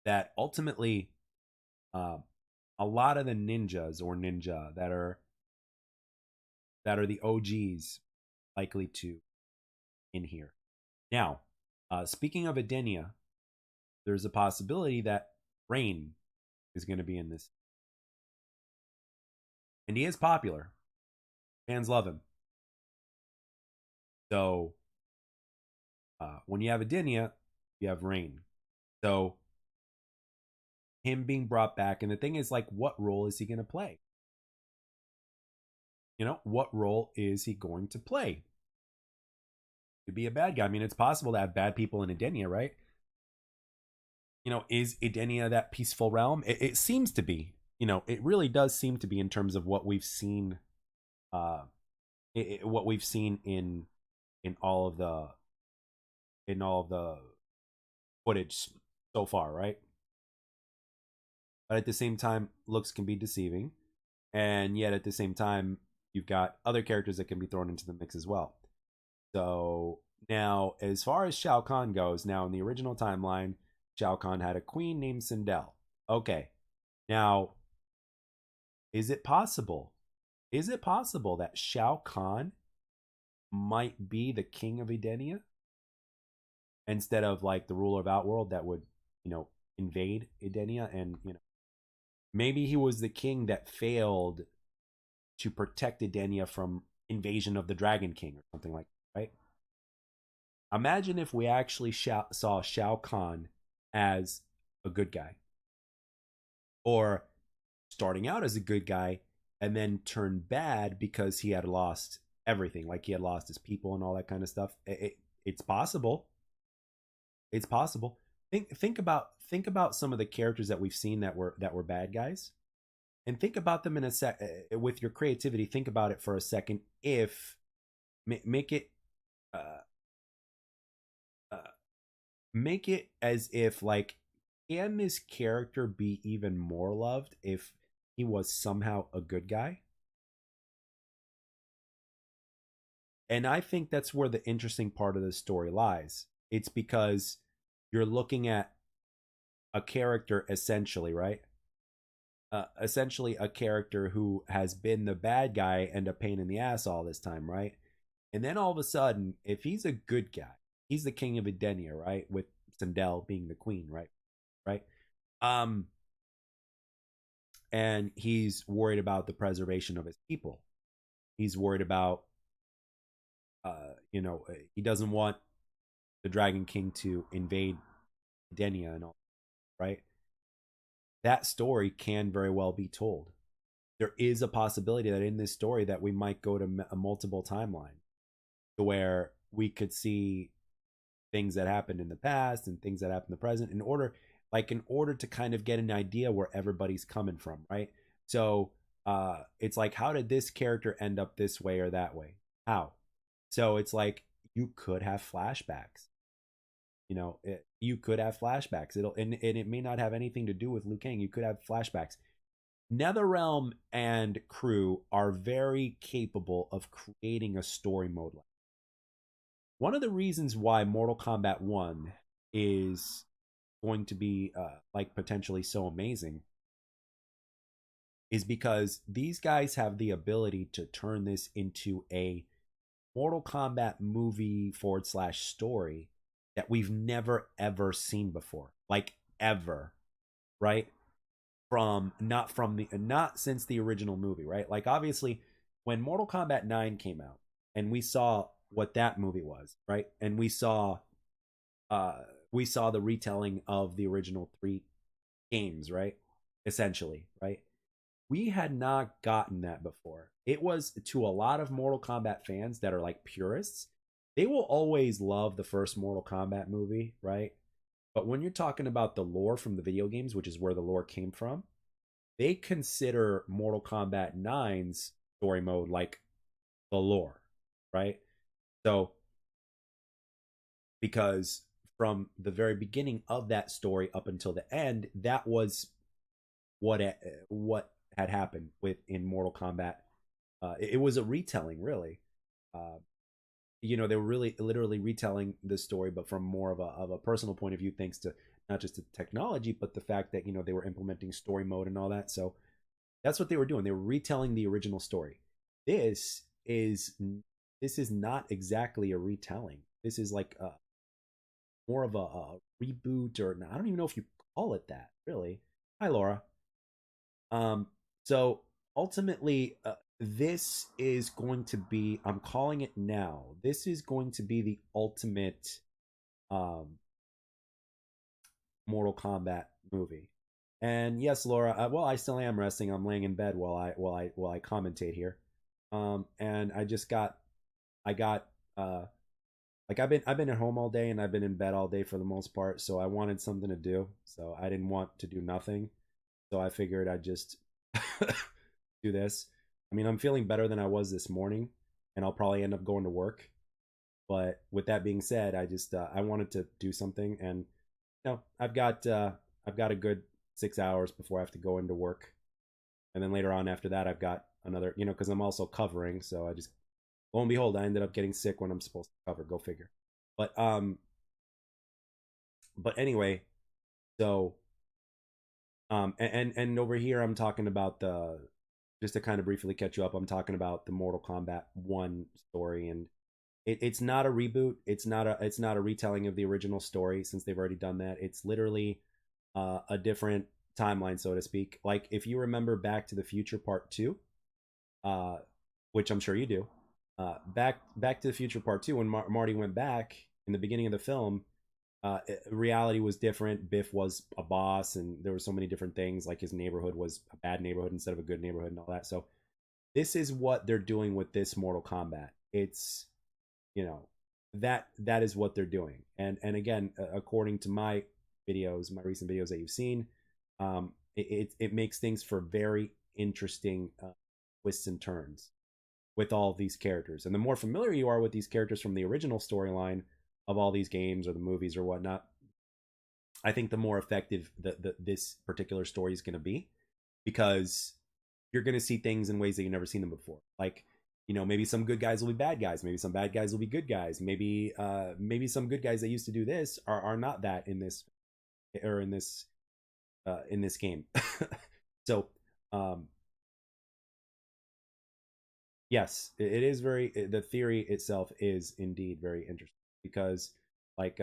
that ultimately, a lot of the ninjas or ninja that are the OGs likely to in here. Now, speaking of Edenia, there's a possibility that Rain is going to be in this. And he is popular. Fans love him. So, when you have Edenia, you have Rain. So, him being brought back, and the thing is, like, what role is he going to play? What role is he going to play? To be a bad guy. I mean, it's possible to have bad people in Edenia, right? Is Edenia that peaceful realm? It seems to be. It really does seem to be in terms of what we've seen. What we've seen in in all of the footage so far, right? But at the same time, looks can be deceiving, and yet at the same time, you've got other characters that can be thrown into the mix as well. So now, as far as Shao Kahn goes, now in the original timeline, Shao Kahn had a queen named Sindel. Okay, now is it possible? Is it possible that Shao Kahn might be the king of Edenia instead of like the ruler of Outworld that would, you know, invade Edenia, and maybe he was the king that failed to protect Edenia from invasion of the Dragon King or something like that, right? Imagine if we actually saw Shao Kahn as a good guy, or starting out as a good guy and then turned bad because he had lost everything, like he had lost his people and all that kind of stuff. It's possible. It's possible. Think about some of the characters that we've seen that were bad guys, and think about them in a sec with your creativity. Think about it for a second. If make it uh, uh, make it as if like, can this character be even more loved if he was somehow a good guy? And I think that's where the interesting part of the story lies. It's because you're looking at a character essentially, right? Essentially a character who has been the bad guy and a pain in the ass all this time, right? And then all of a sudden, if he's a good guy, he's the king of Edenia, right? With Sindel being the queen, right? Right. Um, and he's worried about the preservation of his people. He's worried about, he doesn't want the Dragon King to invade Edenia and all, right? That story can very well be told. There is a possibility that in this story that we might go to a multiple timeline to where we could see things that happened in the past and things that happened in the present, in order to kind of get an idea where everybody's coming from, right? So it's like, how did this character end up this way or that way? How? So it's like, you could have flashbacks. You could have flashbacks. And it may not have anything to do with Liu Kang. You could have flashbacks. NetherRealm and crew are very capable of creating a story mode. One of the reasons why Mortal Kombat 1 is going to be like potentially so amazing is because these guys have the ability to turn this into a Mortal Kombat movie forward slash story that we've never ever seen before, like ever, right? Not since the original movie, right? Like obviously, when Mortal Kombat 9 came out, and we saw what that movie was, right? And uh we saw the retelling of the original three games, right? Essentially, right? We had not gotten that before. It was, to a lot of Mortal Kombat fans that are like purists, they will always love the first Mortal Kombat movie, right? But when you're talking about the lore from the video games, which is where the lore came from, they consider Mortal Kombat 9's story mode like the lore, right? So, because from the very beginning of that story up until the end, that was what had happened with in Mortal Kombat. It was a retelling, really. Uh, they were really literally retelling the story, but from more of a personal point of view, thanks to not just the technology, but the fact that they were implementing story mode and all that. So that's what they were doing. They were retelling the original story. This is this is not exactly a retelling. This is like more of a reboot, or I don't even know if you call it that, really. Hi, Laura. Um, so ultimately, this is going to be, I'm calling it now. This is going to be the ultimate um, Mortal Kombat movie. And yes, Laura. Well, I still am resting. I'm laying in bed while I commentate here. And I got like I've been at home all day, and I've been in bed all day for the most part. So I wanted something to do. So I didn't want to do nothing. So I figured I'd just do this. I mean, I'm feeling better than I was this morning, and I'll probably end up going to work. But with that being said, I just I wanted to do something, and I've got a good 6 hours before I have to go into work, and then later on after that I've got another, because I'm also covering, so I just lo and behold I ended up getting sick when I'm supposed to cover. Go figure. But anyway, so and over here I'm talking about the just to kind of briefly catch you up, I'm talking about the Mortal Kombat 1 story, and it's not a reboot. It's not a retelling of the original story since they've already done that. It's literally a different timeline, so to speak. Like if you remember Back to the Future Part 2, uh, which I'm sure you do, Back to the Future Part 2, when Marty went back in the beginning of the film, reality was different. Biff was a boss, and there were so many different things. Like his neighborhood was a bad neighborhood instead of a good neighborhood, and all that. So this is what they're doing with this Mortal Kombat. It's you know that is what they're doing, and again, according to my videos, my recent videos that you've seen, it makes things for very interesting twists and turns with all these characters. And the more familiar you are with these characters from the original storyline of all these games or the movies or whatnot, I think the more effective this particular story is going to be, because you're going to see things in ways that you've never seen them before. Like, maybe some good guys will be bad guys. Maybe some bad guys will be good guys. Maybe some good guys that used to do this are not that in this or in this game. So, um, yes, it is very. The theory itself is indeed very interesting because, like,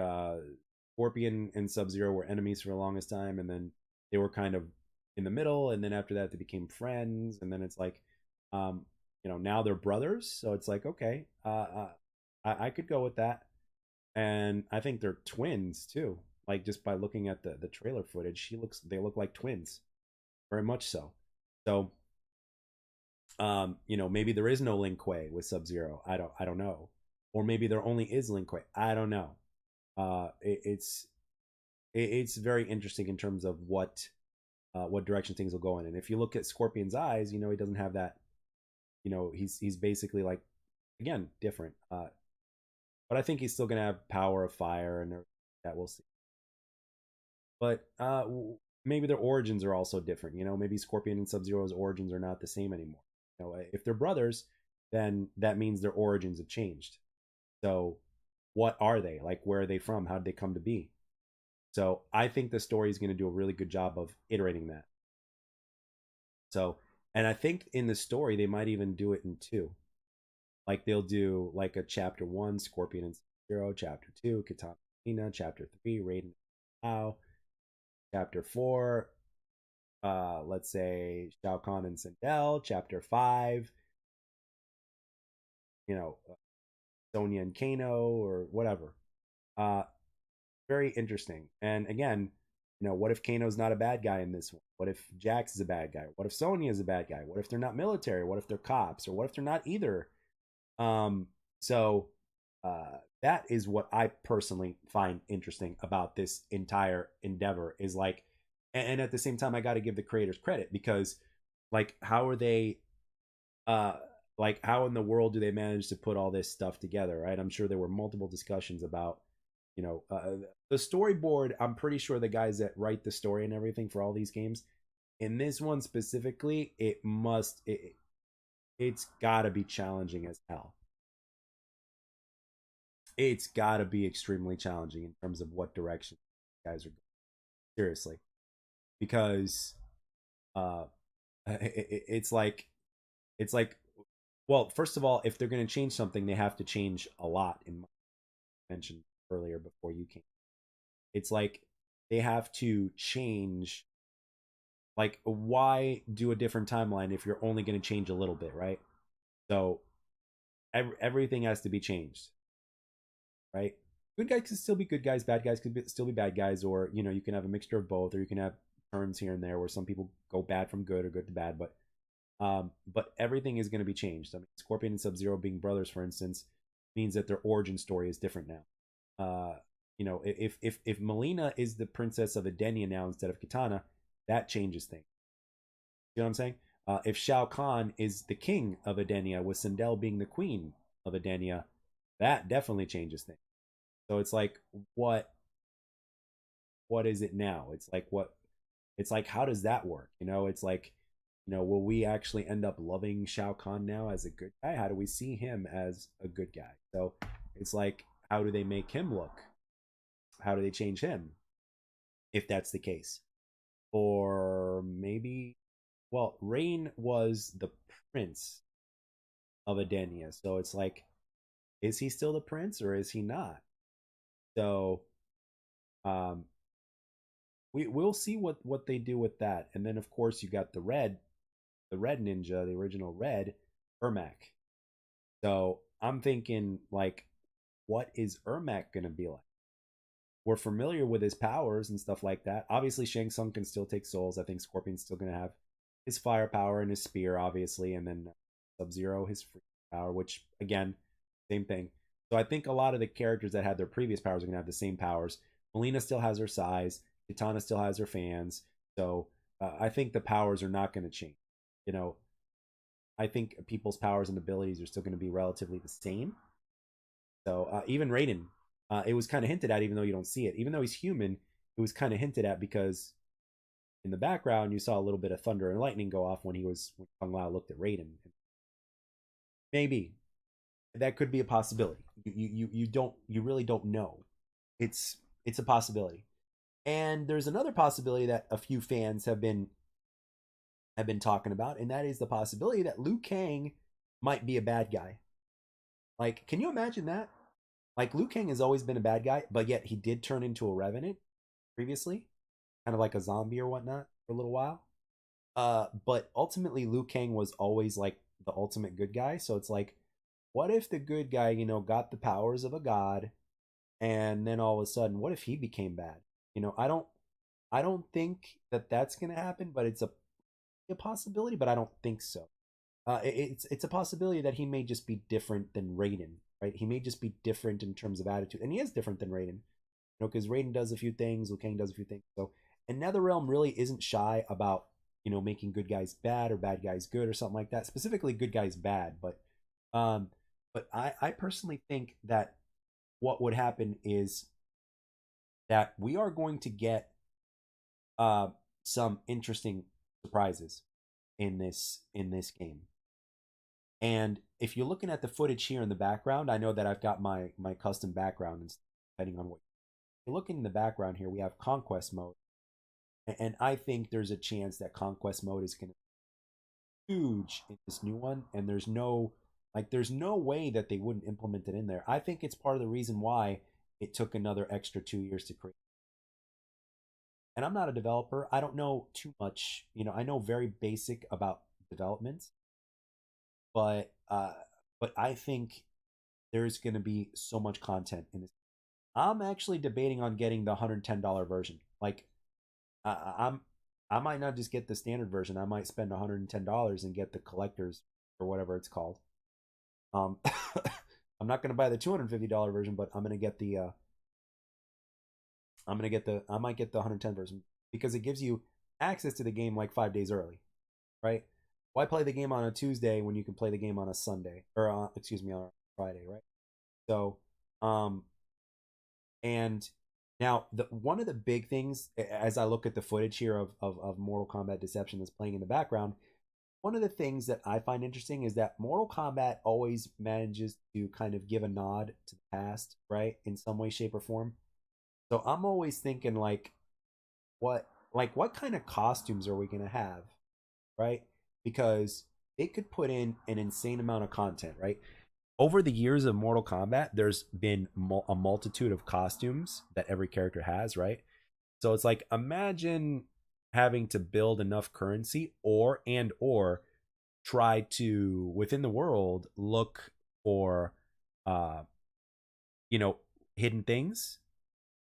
Scorpion and Sub Zero were enemies for the longest time, and then they were kind of in the middle, and then after that they became friends, and then it's like, now they're brothers. So it's like, okay, I could go with that, and I think they're twins too. Like just by looking at the trailer footage, they look like twins, very much so. So maybe there is no Lin Kuei with Sub Zero. I don't know, or maybe there only is Lin Kuei. I don't know. It's very interesting in terms of what direction things will go in. And if you look at Scorpion's eyes, he doesn't have that. He's basically like, again, different. But I think he's still gonna have power of fire and that we'll see. But maybe their origins are also different. Maybe Scorpion and Sub Zero's origins are not the same anymore. If they're brothers, then that means their origins have changed. So, what are they? Like, where are they from? How did they come to be? So, I think the story is going to do a really good job of iterating that. So, and I think in the story they might even do it in two. Like they'll do like a chapter 1, Scorpion and Zero, chapter 2, Kitana, chapter 3, Raiden, Lao, chapter 4, let's say Shao Kahn and Sindel, chapter 5, Sonya and Kano or whatever. Uh, Very interesting. And again, what if Kano's not a bad guy in this one? What if Jax is a bad guy? What if Sonya is a bad guy? What if they're not military? What if they're cops? Or what if they're not either? So that is what I personally find interesting about this entire endeavor is like, and at the same time, I got to give the creators credit because, like, how are they, like, how in the world do they manage to put all this stuff together? Right? I'm sure there were multiple discussions about, the storyboard. I'm pretty sure the guys that write the story and everything for all these games, in this one specifically, it's got to be challenging as hell. It's got to be extremely challenging in terms of what direction guys are going. Seriously, because uh, it's like, well, first of all, if they're going to change something, they have to change a lot. In my mentioned earlier before you came, it's like they have to change. Like, why do a different timeline if you're only going to change a little bit, right? So everything has to be changed, right? Good guys can still be good guys, bad guys could still be bad guys, or you can have a mixture of both, or you can have turns here and there where some people go bad from good or good to bad, but everything is going to be changed. I mean, Scorpion and Sub Zero being brothers, for instance, means that their origin story is different now. If Melina is the princess of Edenia now instead of Kitana, that changes things. You know what I'm saying? If Shao Kahn is the king of Edenia, with Sindel being the queen of Edenia, That definitely changes things. So it's like, what what is it now? It's like, what it's like, how does that work? It's like, will we actually end up loving Shao Kahn now as a good guy? How do we see him as a good guy? So it's like, how do they make him look? How do they change him if that's the case? Or maybe, well, Rain was the prince of Adenia. So it's like, is he still the prince or is he not? So um we'll see what they do with that. And then of course you got the red ninja, the original red Ermac. So I'm thinking, like, what is Ermac gonna be like? We're familiar with his powers and stuff like that. Obviously, Shang Tsung can still take souls. I think Scorpion's still gonna have his firepower and his spear, obviously, and then Sub Zero his free power, which again, same thing. So I think a lot of the characters that had their previous powers are gonna have the same powers. Melina still has her size. Katana still has her fans. So I think the powers are not going to change. You know, I think people's powers and abilities are still going to be relatively the same. So even Raiden, it was kind of hinted at, even though you don't see it. Even though he's human, it was kind of hinted at because in the background you saw a little bit of thunder and lightning go off when Kung Lao looked at Raiden. Maybe that could be a possibility. You really don't know. It's a possibility. And there's another possibility that a few fans have been talking about, and that is the possibility that Liu Kang might be a bad guy. Like, can you imagine that? Like, Liu Kang has always been a bad guy, but yet he did turn into a revenant previously, kind of like a zombie or whatnot for a little while. But ultimately, Liu Kang was always like the ultimate good guy. So it's like, what if the good guy, got the powers of a god, and then all of a sudden, what if he became bad? I don't think that that's going to happen, but it's a possibility, but I don't think so. It's a possibility that he may just be different than Raiden, right? He may just be different in terms of attitude, and he is different than Raiden, because Raiden does a few things, Liu Kang does a few things. So, and NetherRealm really isn't shy about making good guys bad or bad guys good or something like that. Specifically, good guys bad, um, but I personally think that what would happen is that we are going to get uh, some interesting surprises in this game. And if you're looking at the footage here in the background, I know that I've got my custom background, and depending on what you're looking in the background here, we have conquest mode, and I think there's a chance that conquest mode is going to be huge in this new one, and there's no way that they wouldn't implement it in there. I think it's part of the reason why it took another extra 2 years to create. And I'm not a developer. I don't know too much. I know very basic about development, but I think there's going to be so much content in this. I'm actually debating on getting the $110 version. Like, I'm I might not just get the standard version. I might spend $110 and get the collectors or whatever it's called. Um, I'm not going to buy the $250 version, but I might get the 110 version because it gives you access to the game like 5 days early, right? Why play the game on a Tuesday when you can play the game on a Sunday or excuse me, on a Friday, right? So, um, and now one of the big things as I look at the footage here of Mortal Kombat Deception that's playing in the background, one of the things that I find interesting is that Mortal Kombat always manages to kind of give a nod to the past, right? In some way, shape, or form. So I'm always thinking what kind of costumes are we gonna have, right? Because they could put in an insane amount of content, right? Over the years of Mortal Kombat, there's been a multitude of costumes that every character has, right? So it's like, imagine having to build enough currency or try to within the world look for uh you know hidden things.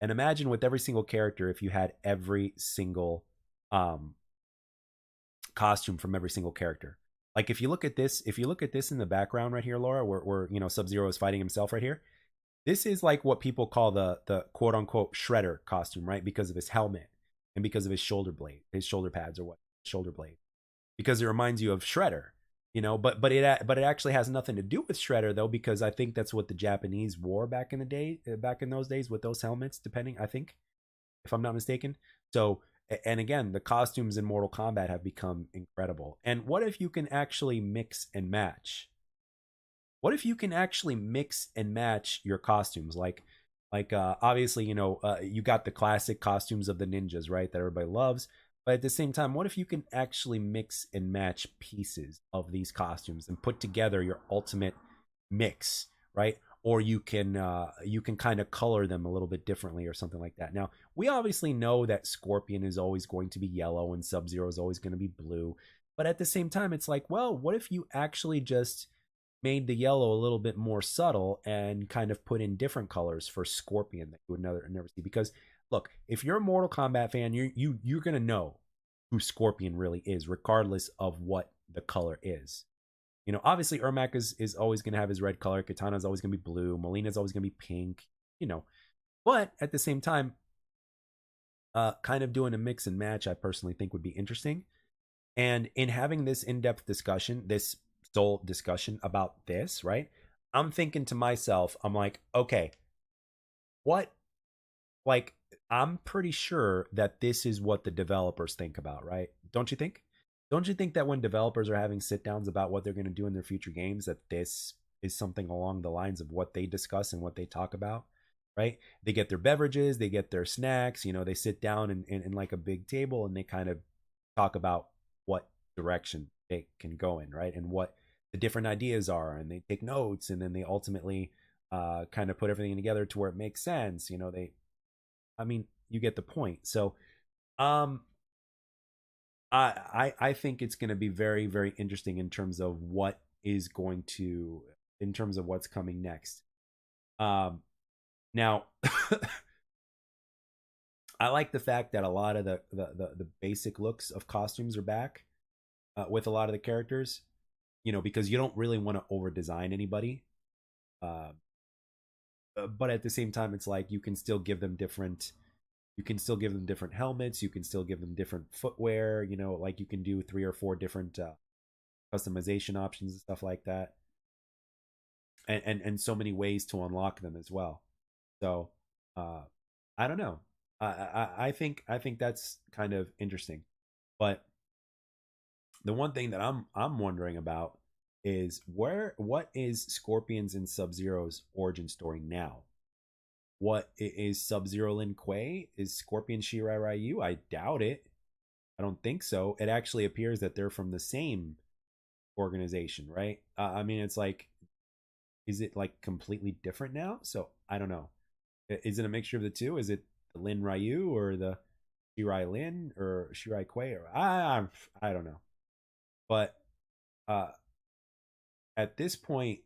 And imagine with every single character, if you had every single um costume from every single character. Like, if you look at this in the background right here, Laura, where Sub-Zero is fighting himself right here. This is like what people call the quote unquote shredder costume, right? Because of his helmet and because of his shoulder pads, or what, shoulder blade. Because it reminds you of Shredder. But it actually has nothing to do with Shredder though, because I think that's what the Japanese wore back in the day, back in those days with those helmets, depending, I think, if I'm not mistaken. So, and again, the costumes in Mortal Kombat have become incredible. And what if you can actually mix and match? What if you can actually mix and match your costumes? Obviously, you got the classic costumes of the ninjas, right? That everybody loves. But at the same time, what if you can actually mix and match pieces of these costumes and put together your ultimate mix, right? Or you can kind of color them a little bit differently or something like that. Now, we obviously know that Scorpion is always going to be yellow and Sub-Zero is always going to be blue. But at the same time, it's like, well, what if you actually just made the yellow a little bit more subtle and kind of put in different colors for Scorpion that you would never see? Because look, if you're a Mortal Kombat fan, you're gonna know who Scorpion really is, regardless of what the color is. Obviously Ermac is always gonna have his red color, Katana is always gonna be blue, Molina is always gonna be pink, you know. But at the same time, kind of doing a mix and match, I personally think would be interesting. And in having this in-depth discussion, this sole discussion about this, right? I'm thinking to myself, I'm like, okay, what, like, I'm pretty sure that this is what the developers think about, right? Don't you think? Don't you think that when developers are having sit downs about what they're going to do in their future games, that this is something along the lines of what they discuss and what they talk about, right? They get their beverages, they get their snacks, they sit down in like a big table and they kind of talk about what direction they can go in, right? And what the different ideas are, and they take notes, and then they ultimately kind of put everything together to where it makes sense. I mean, you get the point. So, um, I think it's going to be very, very interesting in terms of in terms of what's coming next. Now, I like the fact that a lot of the basic looks of costumes are back with a lot of the characters. Because you don't really want to over design anybody. Uh, but at the same time, it's like you can still give them different helmets, you can still give them different footwear, like you can do 3 or 4 different customization options and stuff like that. And so many ways to unlock them as well. So uh I don't know. I think that's kind of interesting. But the one thing that I'm wondering about is what is Scorpion's and Sub-Zero's origin story now? What is Sub-Zero Lin Kuei? Is Scorpion Shirai Ryu? I doubt it. I don't think so. It actually appears that they're from the same organization, right? I mean, it's like, is it like completely different now? So I don't know. Is it a mixture of the two? Is it the Lin Ryu or the Shirai Lin or Shirai Kuei? Or I don't know. But uh, at this point,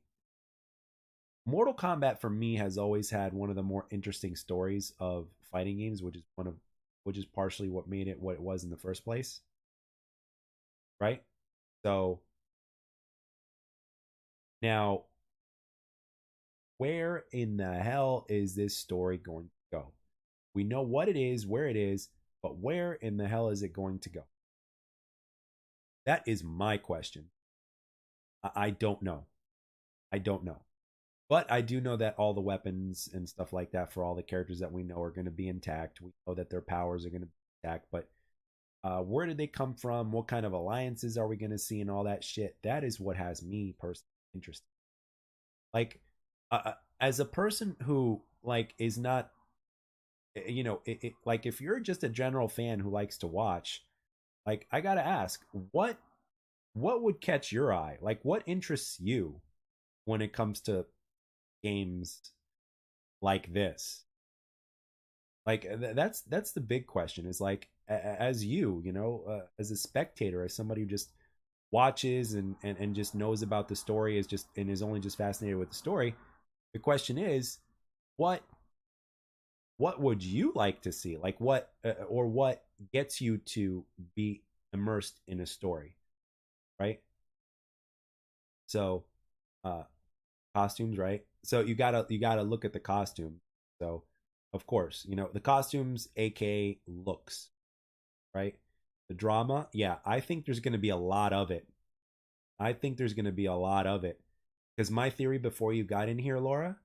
Mortal Kombat for me has always had one of the more interesting stories of fighting games, which is partially what made it what it was in the first place, right? So now, where in the hell is this story going to go? We know what it is, where it is, but where in the hell is it going to go? That is my question. I don't know. I don't know. But I do know that all the weapons and stuff like that for all the characters that we know are going to be intact. We know that their powers are going to be intact. But where did they come from? What kind of alliances are we going to see and all that shit? That is what has me personally interested. Like, as a person who like is not, like if you're just a general fan who likes to watch, like I gotta ask, what would catch your eye? Like, what interests you when it comes to games like this? Like that's the big question. Is like as as a spectator, as somebody who just watches and just knows about the story, is just and is only just fascinated with the story. The question is, what what would you like to see? Like what gets you to be immersed in a story, right? So, uh, costumes, right? So you gotta look at the costume. So, of course, the costumes, aka looks, right? The drama, yeah, I think there's going to be a lot of it I think there's going to be a lot of it. Because my theory before you got in here, Laura,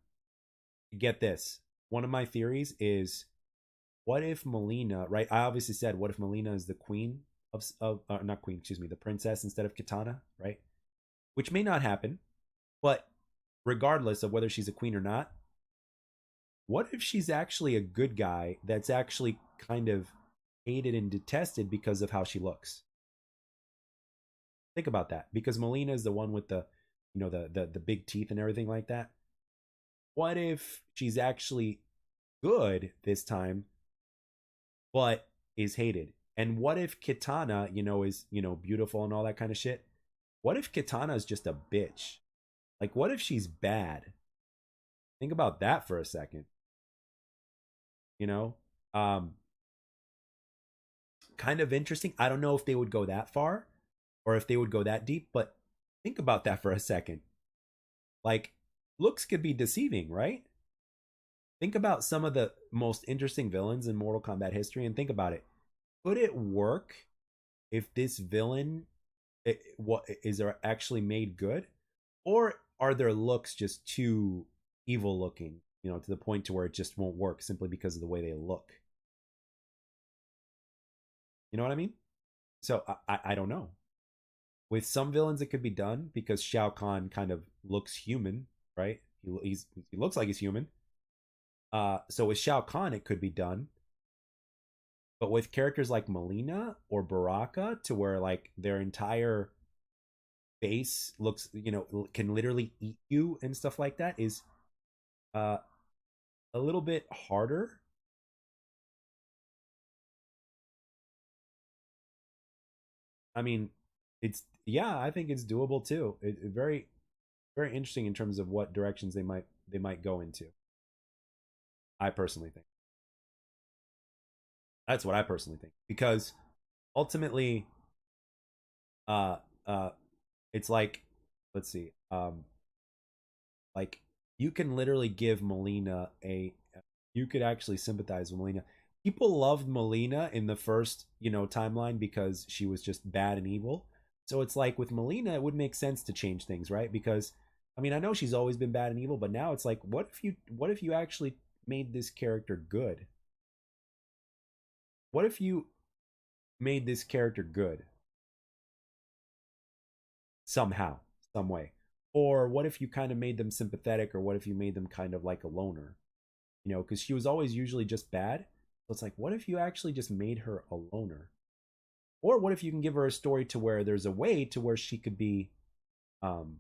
get this. One of my theories is, what if Melina, right? I obviously said, what if Melina is the queen of not queen, excuse me, the princess instead of Katana, right? Which may not happen, but regardless of whether she's a queen or not, what if she's actually a good guy that's actually kind of hated and detested because of how she looks? Think about that. Because Melina is the one with the, the big teeth and everything like that. What if she's actually good this time, but is hated? And what if Kitana, is, beautiful and all that kind of shit? What if Kitana is just a bitch? Like, what if she's bad? Think about that for a second. You know, um, kind of interesting. I don't know if they would go that far or if they would go that deep, but think about that for a second. Like, looks could be deceiving, right? Think about some of the most interesting villains in Mortal Kombat history and think about it. Could it work if this villain what is there actually made good, or are their looks just too evil looking, to the point to where it just won't work simply because of the way they look? You know what I mean? So I don't know. With some villains, it could be done because Shao Kahn kind of looks human, right? He looks like he's human. So with Shao Kahn, it could be done. But with characters like Melina or Baraka, to where like their entire face looks, can literally eat you and stuff like that, is uh, a little bit harder. I mean, it's yeah, I think it's doable too. Very very interesting in terms of what directions they might go into. I personally think that's what I personally think because ultimately, uh, uh, it's like, let's see, like you can literally give Melina you could actually sympathize with Melina. People loved Melina in the first, timeline because she was just bad and evil. So it's like with Melina, it would make sense to change things, right? Because I mean, I know she's always been bad and evil, but now it's like, what if you actually made this character good? What if you made this character good somehow, some way? Or what if you kind of made them sympathetic, or what if you made them kind of like a loner? Because she was always usually just bad. So it's like, what if you actually just made her a loner? Or what if you can give her a story to where there's a way to where she could be, um,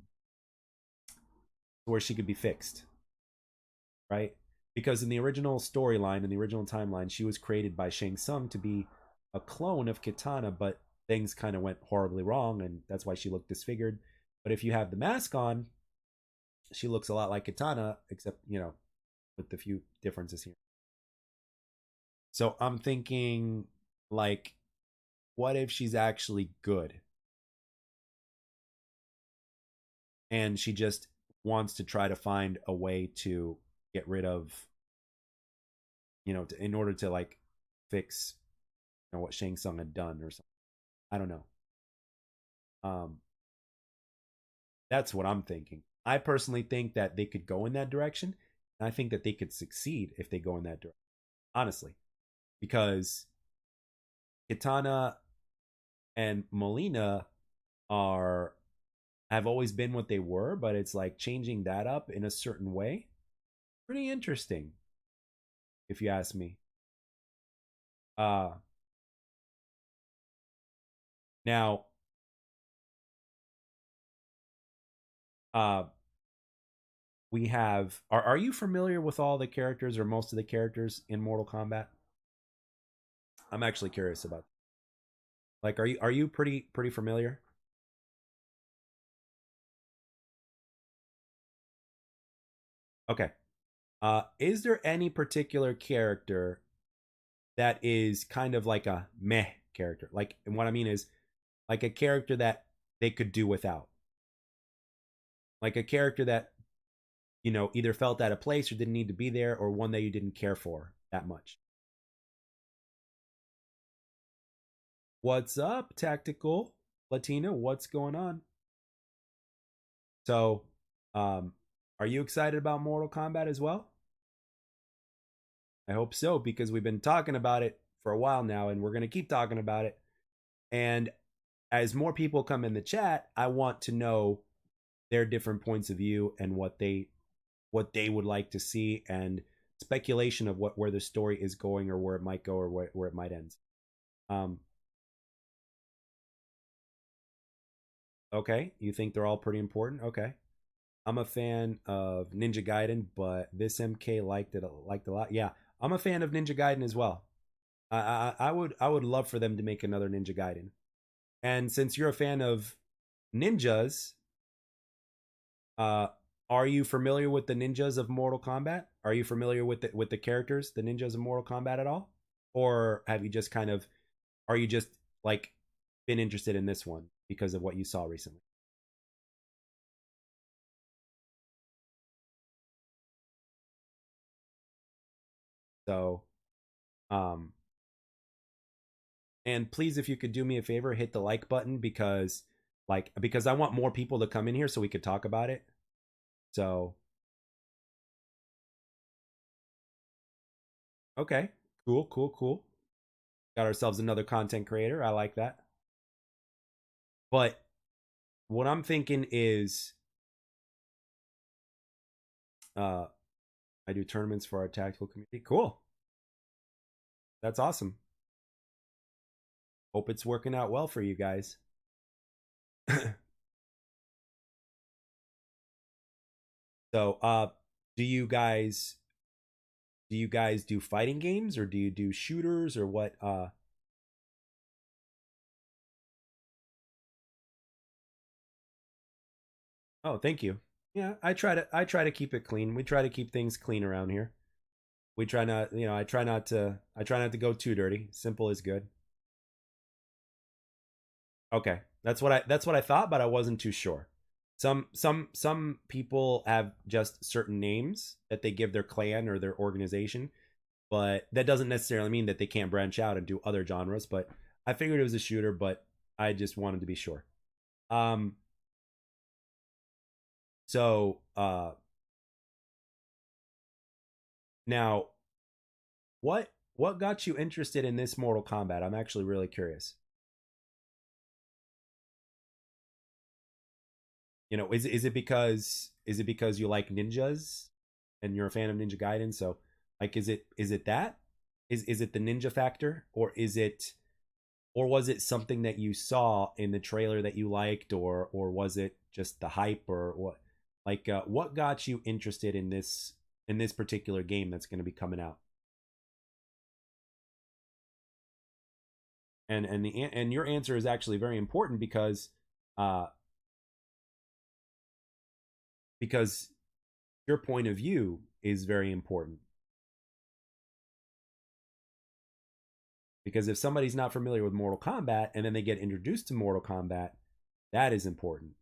where she could be fixed, right? Because in the original storyline, in the original timeline, she was created by Shang Tsung to be a clone of Kitana, but things kind of went horribly wrong, and that's why she looked disfigured. But if you have the mask on, she looks a lot like Kitana, except with a few differences here. So I'm thinking, like, what if she's actually good and she just wants to try to find a way to get rid of, in order to like fix, what Shang Tsung had done or something. I don't know. Um, that's what I'm thinking. I personally think that they could go in that direction, and I think that they could succeed if they go in that direction. Honestly, because Kitana and Molina are have always been what they were, but it's like changing that up in a certain way. Pretty interesting, if you ask me. Uh Now, uh we have are you familiar with all the characters or most of the characters in Mortal Kombat? I'm actually curious about. Like, are you pretty familiar? Okay. Is there any particular character that is kind of like a meh character? Like, and what I mean is like a character that they could do without. Like a character that, either felt out of place or didn't need to be there, or one that you didn't care for that much. What's up, Tactical Latina? What's going on? So, um, are you excited about Mortal Kombat as well? I hope so because we've been talking about it for a while now, and we're going to keep talking about it. And as more people come in the chat, I want to know their different points of view and what they would like to see and speculation of what where the story is going or where it might go or where it might end. Um, okay, you think they're all pretty important? Okay, I'm a fan of Ninja Gaiden, but this MK liked a lot. Yeah, I'm a fan of Ninja Gaiden as well. I would love for them to make another Ninja Gaiden. And since you're a fan of ninjas, uh, are you familiar with the ninjas of Mortal Kombat? Are you familiar with the characters, the ninjas of Mortal Kombat at all, or have you just kind of are you just like been interested in this one because of what you saw recently? So, um, and please, if you could do me a favor, hit the like button because I want more people to come in here so we could talk about it. So, okay, cool, cool, cool. Got ourselves another content creator. I like that. But what I'm thinking is, uh, I do tournaments for our tactical community. Cool. That's awesome. Hope it's working out well for you guys. So, do you guys do fighting games or do you do shooters or what? Oh, thank you. Yeah, I try to keep it clean. We try to keep things clean around here. We try not, I try not to go too dirty. Simple is good. Okay. That's what I thought, but I wasn't too sure. Some people have just certain names that they give their clan or their organization, but that doesn't necessarily mean that they can't branch out and do other genres. But I figured it was a shooter, but I just wanted to be sure. Um, so now what got you interested in this Mortal Kombat? I'm actually really curious. Is it because you like ninjas and you're a fan of Ninja Gaiden? So like is it that? Is it the ninja factor or was it something that you saw in the trailer that you liked or was it just the hype or what? Like what got you interested in this particular game that's going to be coming out? And your answer is actually very important uh because your point of view is very important. Because if somebody's not familiar with Mortal Kombat and then they get introduced to Mortal Kombat, that is important,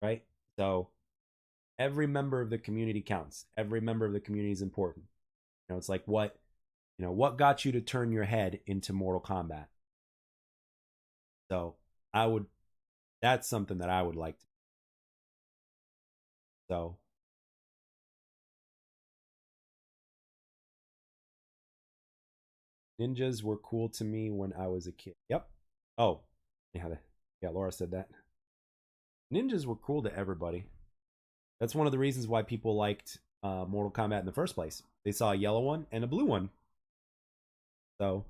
right? So every member of the community counts. Every member of the community is important. It's like what got you to turn your head into Mortal Kombat. So I would that's something that I would like to. So ninjas were cool to me when I was a kid. Yep. Oh, yeah, yeah. Laura said that ninjas were cool to everybody. That's one of the reasons why people liked Mortal Kombat in the first place. They saw a yellow one and a blue one, so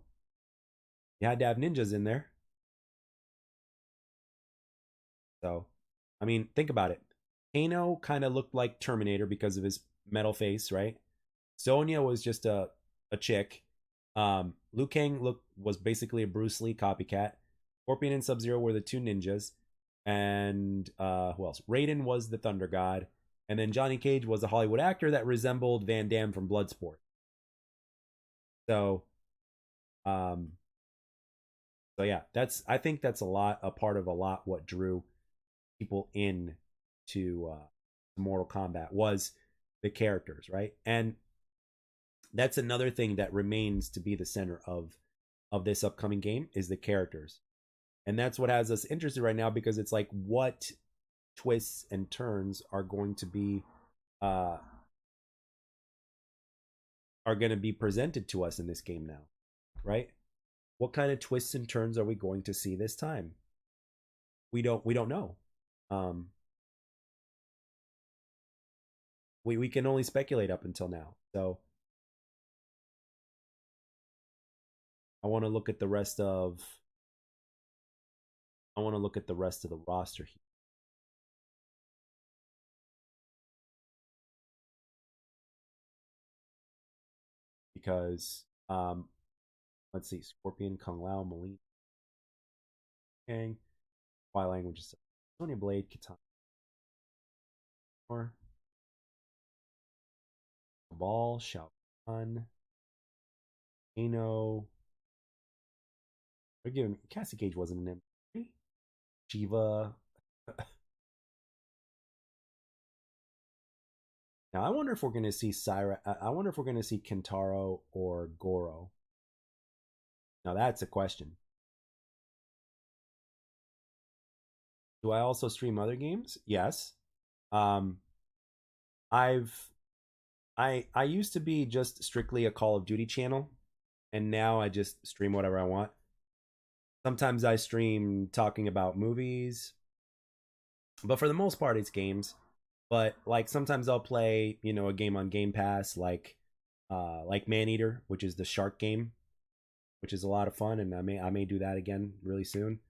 you had to have ninjas in there. So, I mean, think about it. Kano kind of looked like Terminator because of his metal face, right? Sonya was just a chick. Liu Kang was basically a Bruce Lee copycat. Scorpion and Sub Zero were the two ninjas, and who else? Raiden was the Thunder God, and then Johnny Cage was a Hollywood actor that resembled Van Damme from Bloodsport. So, um, so yeah, I think that's a part of a lot what drew people in to Mortal Kombat was the characters, right? And that's another thing that remains to be the center of this upcoming game is the characters. And that's what has us interested right now, because it's like, what twists and turns uh are going to be presented to us in this game now, right? What kind of twists and turns are we going to see this time? We don't know. Um, we can only speculate up until now. So I want to look at the rest of I want to look at the rest of the roster here, because let's see, Scorpion, Kung Lao, Molina, Kang, Why Languages, Sonya Blade, Katana, Cabal, Shao Kahn, Ano. Forgive me, Cassie Cage wasn't an M3. Shiva. Now I wonder if we're going to see Syra. I wonder if we're going to see Kentaro or Goro. Now that's a question. Do I also stream other games? Yes. Um, I've I used to be just strictly a Call of Duty channel, and now I just stream whatever I want. Sometimes I stream talking about movies, but for the most part it's games. But like sometimes I'll play, a game on Game Pass, like Maneater, which is the shark game, which is a lot of fun, and I may do that again really soon.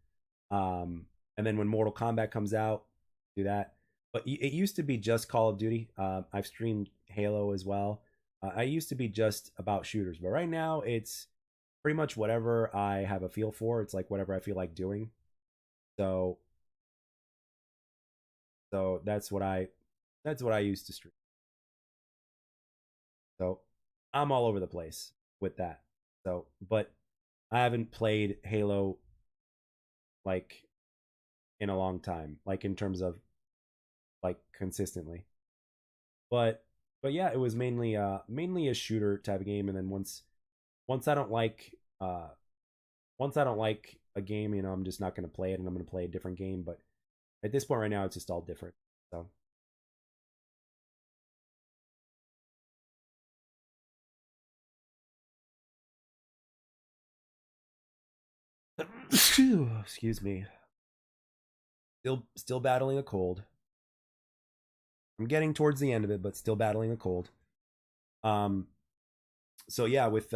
Um, and then when Mortal Kombat comes out, do that. But it used to be just Call of Duty. I've streamed Halo as well. I used to be just about shooters, but right now it's pretty much whatever I have a feel for. It's like whatever I feel like doing. So that's what I used to stream. So I'm all over the place with that. So, but I haven't played Halo like in a long time, like in terms of like consistently. But yeah, it was mainly a shooter type of game, and then once I don't like once I don't like a game, I'm just not going to play it, and I'm going to play a different game. But at this point right now, it's just all different. So excuse me. Still battling a cold. I'm getting towards the end of it, but still battling a cold. Um so yeah, with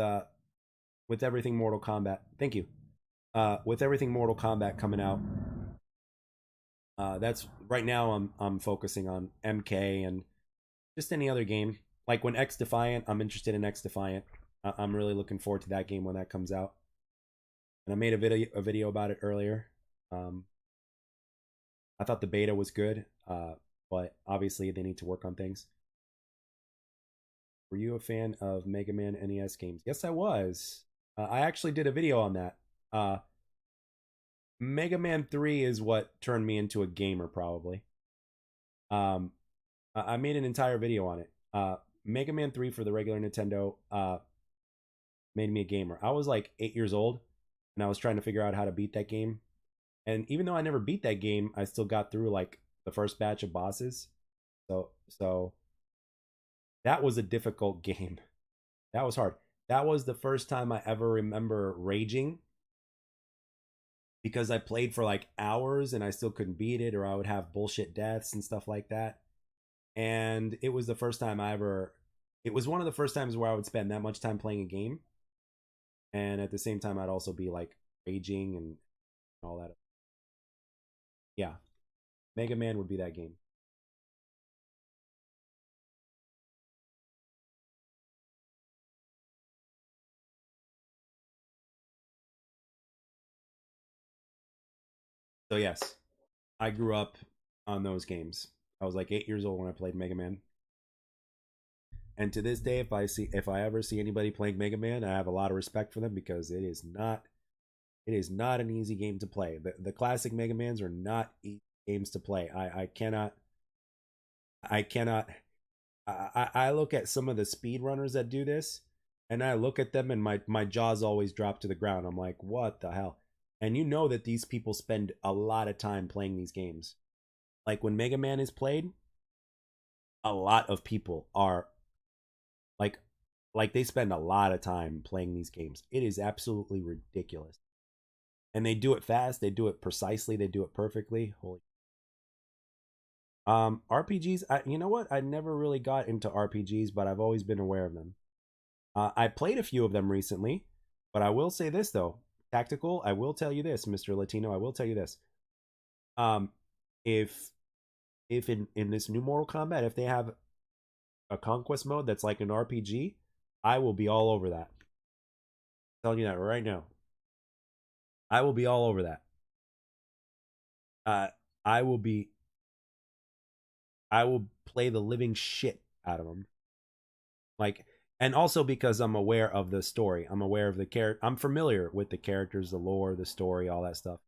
everything Mortal Kombat. Thank you. With everything Mortal Kombat coming out, that's right now I'm focusing on MK and just any other game. Like when X Defiant, I'm interested in X Defiant. I'm really looking forward to that game when that comes out. And I made a video about it earlier. Um, I thought the beta was good, but obviously they need to work on things. Were you a fan of Mega Man NES games? Yes, I was. I actually did a video on that. Mega Man 3 is what turned me into a gamer, probably. Um, I made an entire video on it. Mega Man 3 for the regular Nintendo made me a gamer. I was like 8 years old, and I was trying to figure out how to beat that game. And even though I never beat that game, I still got through like the first batch of bosses. So that was a difficult game. That was hard. That was the first time I ever remember raging, because I played for like hours and I still couldn't beat it, or I would have bullshit deaths and stuff like that. And it was the first time it was one of the first times where I would spend that much time playing a game. And at the same time, I'd also be like raging and all that. Yeah. Mega Man would be that game. So yes, I grew up on those games. I was like 8 years old when I played Mega Man. And to this day, if I ever see anybody playing Mega Man, I have a lot of respect for them, because it is not an easy game to play. The classic Mega Mans are not easy games to play. I cannot I look at some of the speed runners that do this, and I look at them and my jaws always drop to the ground. I'm like, what the hell? And you know that these people spend a lot of time playing these games. Like when Mega Man is played, a lot of people are like they spend a lot of time playing these games. It is absolutely ridiculous. And they do it fast, they do it precisely, they do it perfectly. Holy RPGs, you know what? I never really got into RPGs, but I've always been aware of them. I played a few of them recently, but I will say this though. Tactical, I will tell you this, Mr. Latino, I will tell you this. Um if in this new Mortal Kombat, if they have a conquest mode that's like an RPG, I will be all over that. I'm telling you that right now. I will be all over that. Uh, I will be. I will play the living shit out of them. Like, and also because I'm aware of the story. I'm aware of the character. I'm familiar with the characters, the lore, the story, all that stuff,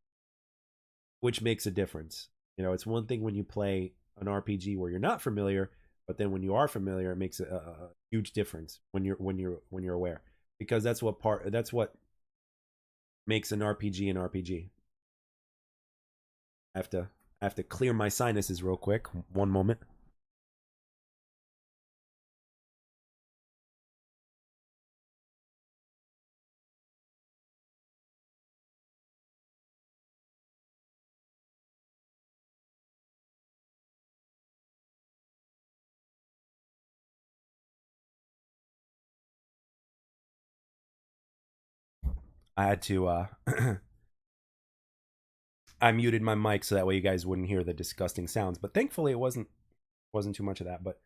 which makes a difference. You know, it's one thing when you play an RPG where you're not familiar, but then when you are familiar, it makes a huge difference when you're aware, because that's what makes an RPG an RPG. I have to clear my sinuses real quick. One moment. I had to I muted my mic so that way you guys wouldn't hear the disgusting sounds. But thankfully it wasn't too much of that. But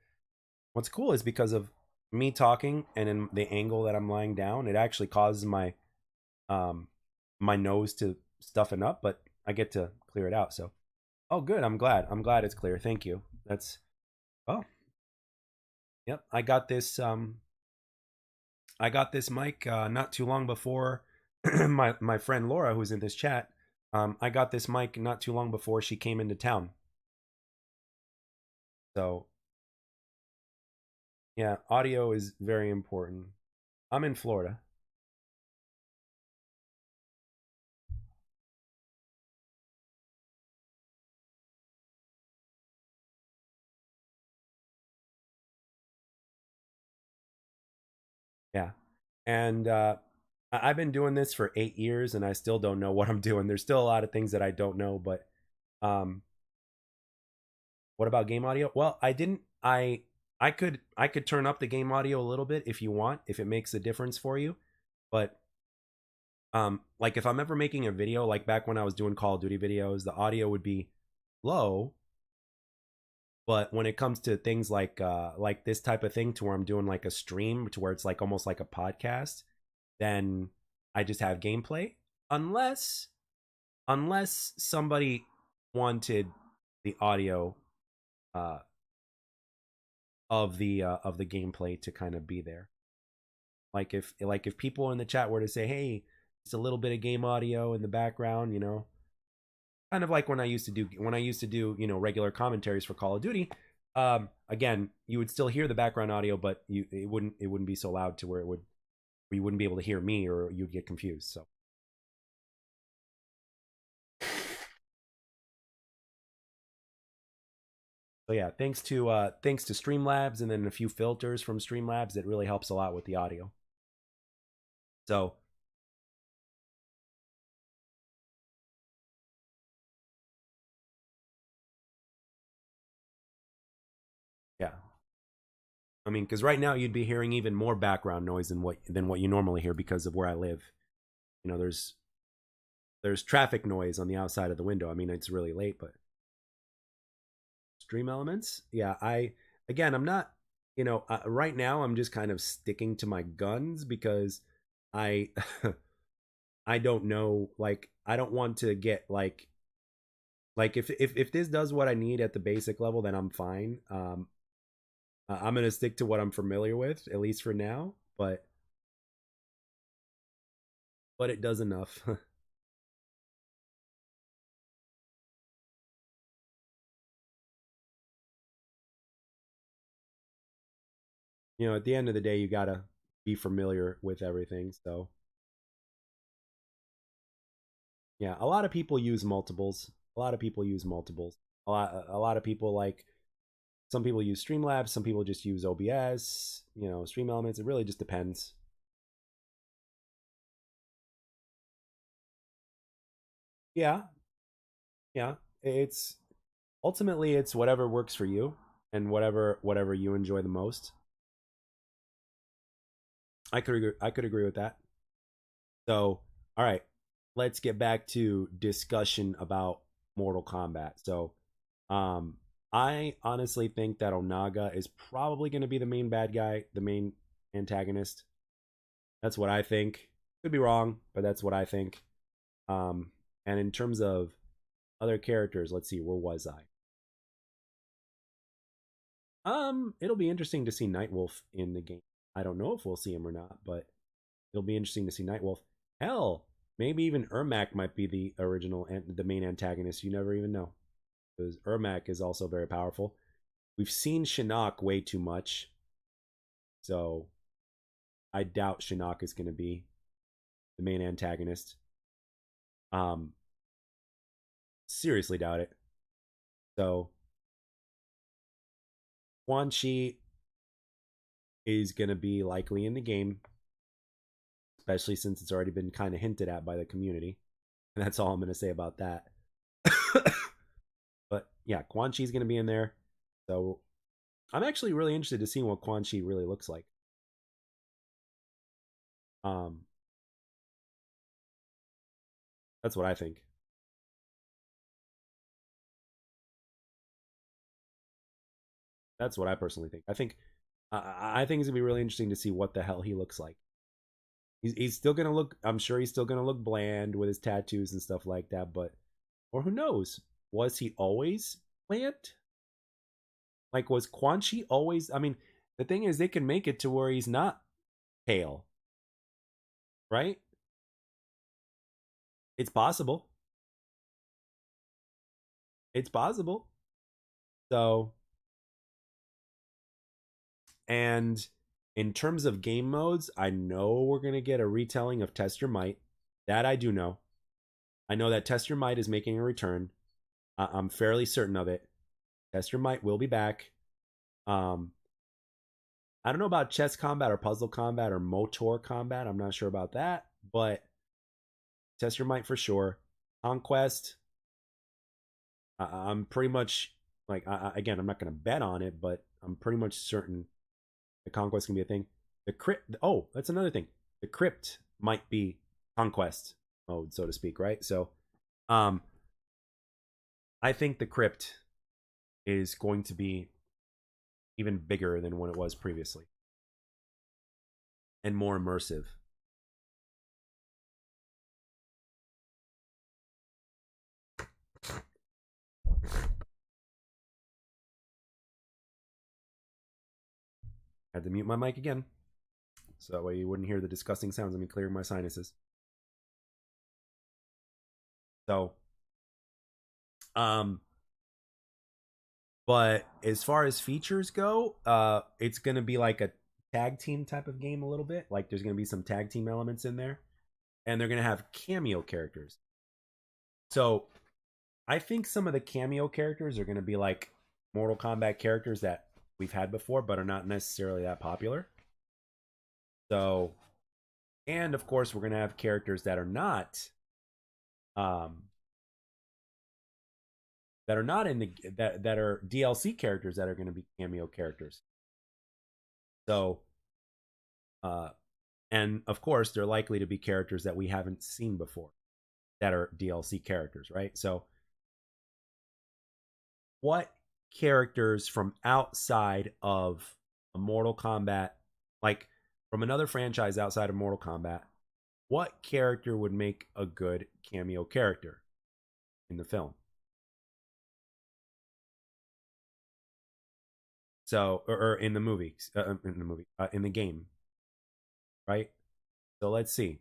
what's cool is because of me talking and in the angle that I'm lying down, it actually causes um my nose to stuffen up, but I get to clear it out. So oh good, I'm glad. I'm glad it's clear. Thank you. That's oh yep. I got this mic not too long before my friend Laura, who's in this chat. I got this mic not too long before she came into town. So yeah, audio is very important. I'm in Florida. Yeah, and I've been doing this for 8 years, and I still don't know what I'm doing. There's still a lot of things that I don't know. But um, what about game audio? Well, I didn't. I could turn up the game audio a little bit if you want, if it makes a difference for you. But like if I'm ever making a video, like back when I was doing Call of Duty videos, the audio would be low. But when it comes to things like this type of thing, to where I'm doing like a stream, to where it's like almost like a podcast, then I just have gameplay. Unless somebody wanted the audio uh of the gameplay to kind of be there. Like if people in the chat were to say, "Hey, it's a little bit of game audio in the background," you know, kind of like when I used to do, you know, regular commentaries for Call of Duty. Again, you would still hear the background audio, but it wouldn't be so loud to where it would where you wouldn't be able to hear me, or you'd get confused. So yeah, thanks to Streamlabs and then a few filters from Streamlabs, that really helps a lot with the audio. So yeah, I mean, because right now you'd be hearing even more background noise than what you normally hear because of where I live. You know, there's traffic noise on the outside of the window. I mean, it's really late, but Stream Elements, yeah, I again, I'm not, you know, right now I'm just kind of sticking to my guns because I I don't know, like I don't want to get like if this does what I need at the basic level, then I'm fine. I'm gonna stick to what I'm familiar with, at least for now. But it does enough. You know, at the end of the day, you gotta be familiar with everything. So Yeah, a lot of people use multiples. A lot of people use multiples. A lot of people like some people use Streamlabs, some people just use OBS, Stream Elements. It really just depends. Yeah, yeah. It's ultimately it's whatever works for you and whatever you enjoy the most. I could agree with that. So, all right, let's get back to discussion about Mortal Kombat. So, um, I honestly think that Onaga is probably going to be the main bad guy, the main antagonist. That's what I think. Could be wrong, but that's what I think. Um, and in terms of other characters, let's see, where was I? It'll be interesting to see Nightwolf in the game. I don't know if we'll see him or not, but it'll be interesting to see Nightwolf. Hell, maybe even Ermac might be the original and the main antagonist. You never even know, because Ermac is also very powerful. We've seen Shinnok way too much, so I doubt Shinnok is going to be the main antagonist. Um, Seriously doubt it. So Quan Chi is going to be likely in the game, especially since it's already been kind of hinted at by the community. And that's all I'm going to say about that. But yeah, Quan Chi's going to be in there. So I'm actually really interested to see what Quan Chi really looks like. Um, that's what I think. That's what I personally think. I think it's gonna be really interesting to see what the hell he looks like. He's still gonna look. I'm sure he's still gonna look bland with his tattoos and stuff like that. But or who knows? Was he always bland? Like was Quan Chi always? I mean, the thing is, they can make it to where he's not pale, right? It's possible. It's possible. So, and in terms of game modes, I know we're gonna get a retelling of Test Your Might. That I do know. I know that Test Your Might is making a return. I'm fairly certain of it. Test Your Might will be back. Um, I don't know about chess combat or puzzle combat or motor combat. I'm not sure about that, but Test Your Might for sure. Conquest, I'm pretty much like again, I'm not going to bet on it, but I'm pretty much certain the Conquest can be a thing. The crypt. Oh, that's another thing. The crypt might be Conquest mode, so to speak, right? So, um, I think the crypt is going to be even bigger than what it was previously and more immersive. Had to mute my mic again, so that way you wouldn't hear the disgusting sounds of me clearing my sinuses. So, um, but as far as features go, it's gonna be like a tag team type of game a little bit. Like there's gonna be some tag team elements in there, and they're gonna have cameo characters. So I think some of the cameo characters are gonna be like Mortal Kombat characters that we've had before, but are not necessarily that popular. So, and of course, we're gonna have characters um, that are not in the that are DLC characters that are going to be cameo characters. So, uh, and of course, they're likely to be characters that we haven't seen before that are DLC characters, right? So, what characters from outside of a Mortal Kombat, like from another franchise outside of Mortal Kombat, what character would make a good cameo character in the film? So, or in the movie, in the game, right? So let's see.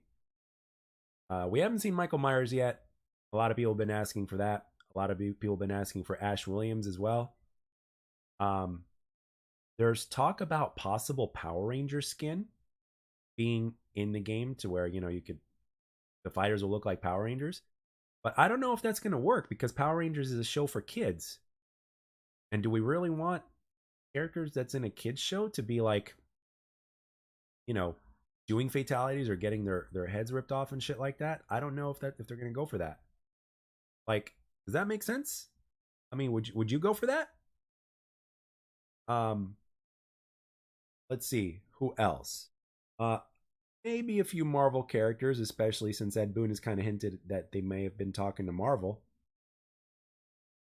We haven't seen Michael Myers yet. A lot of people have been asking for that. A lot of people have been asking for Ash Williams as well. Um, there's talk about possible Power Ranger skin being in the game to where you could the fighters will look like Power Rangers. But I don't know if that's going to work because Power Rangers is a show for kids. And do we really want characters that's in a kids show to be like, you know, doing fatalities or getting their heads ripped off and shit like that? I don't know if they're going to go for that. Like, does that make sense? I mean, would you go for that? Um, let's see who else. Uh, maybe a few Marvel characters, especially since Ed Boon has kind of hinted that they may have been talking to Marvel.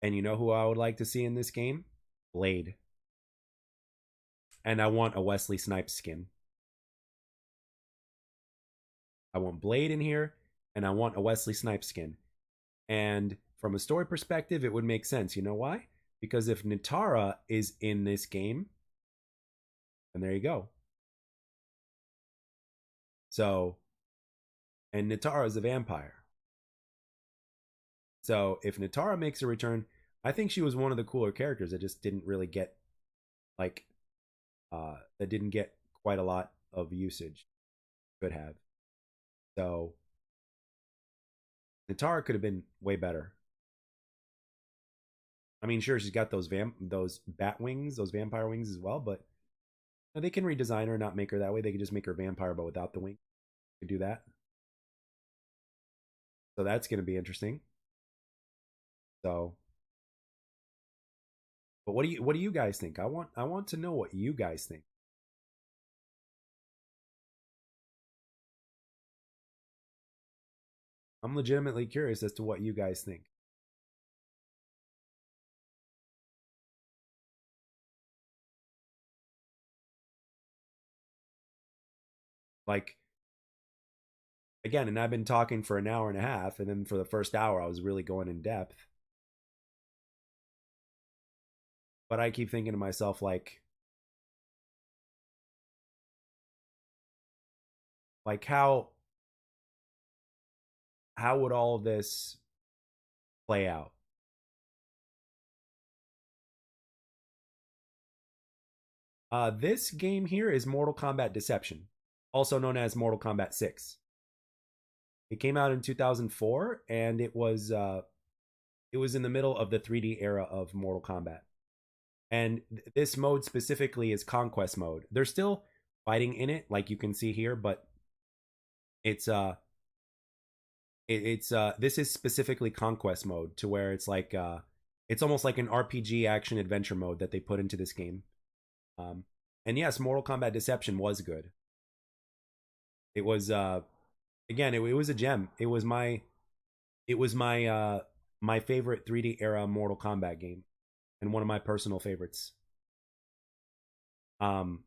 And you know who I would like to see in this game? Blade. And I want a Wesley Snipes skin. I want Blade in here, and I want a Wesley Snipes skin. And from a story perspective, it would make sense. You know why? Because if Nitara is in this game, then there you go. So, and Nitara is a vampire. So if Nitara makes a return, I think she was one of the cooler characters that just didn't really get like that didn't get quite a lot of usage. Could have. So Nitara could have been way better. I mean, sure, she's got those bat wings, those vampire wings as well, but they can redesign her, not make her that way. They could just make her vampire, but without the wing. They could do that. So that's going to be interesting. So, but what do you guys think? I want to know what you guys think. I'm legitimately curious as to what you guys think. Like again, and I've been talking for an hour and a half, and then for the first hour, I was really going in depth. But I keep thinking to myself, like how would all of this play out? This game here is Mortal Kombat Deception, also known as Mortal Kombat 6. It came out in 2004, and it was in the middle of the 3D era of Mortal Kombat. And this mode specifically is Conquest mode. They're still fighting in it, like you can see here, but it's this is specifically Conquest mode, to where it's like it's almost like an RPG action adventure mode that they put into this game. Um, and yes, Mortal Kombat Deception was good. It was again, it was a gem. It was my favorite 3D era Mortal Kombat game, and one of my personal favorites. Um,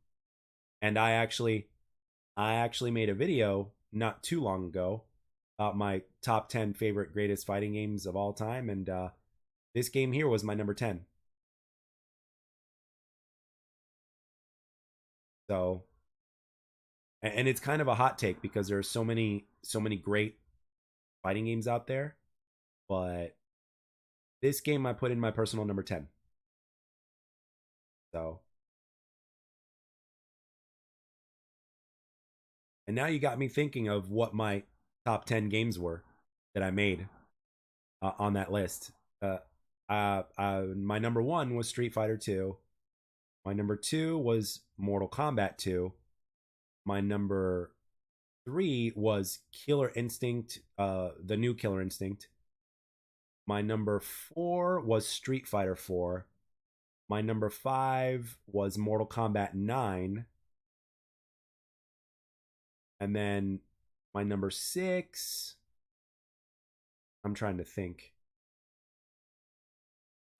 and I actually made a video not too long ago about my top 10 favorite greatest fighting games of all time, and this game here was my number 10. So, and it's kind of a hot take because there are so many great fighting games out there, but this game I put in my personal number 10. So, and now you got me thinking of what my top 10 games were that I made on that list. My number one was Street Fighter 2. My number two was Mortal Kombat 2. My number three was Killer Instinct, the new Killer Instinct. My number four was Street Fighter 4. My number five was Mortal Kombat 9. And then my number six, I'm trying to think.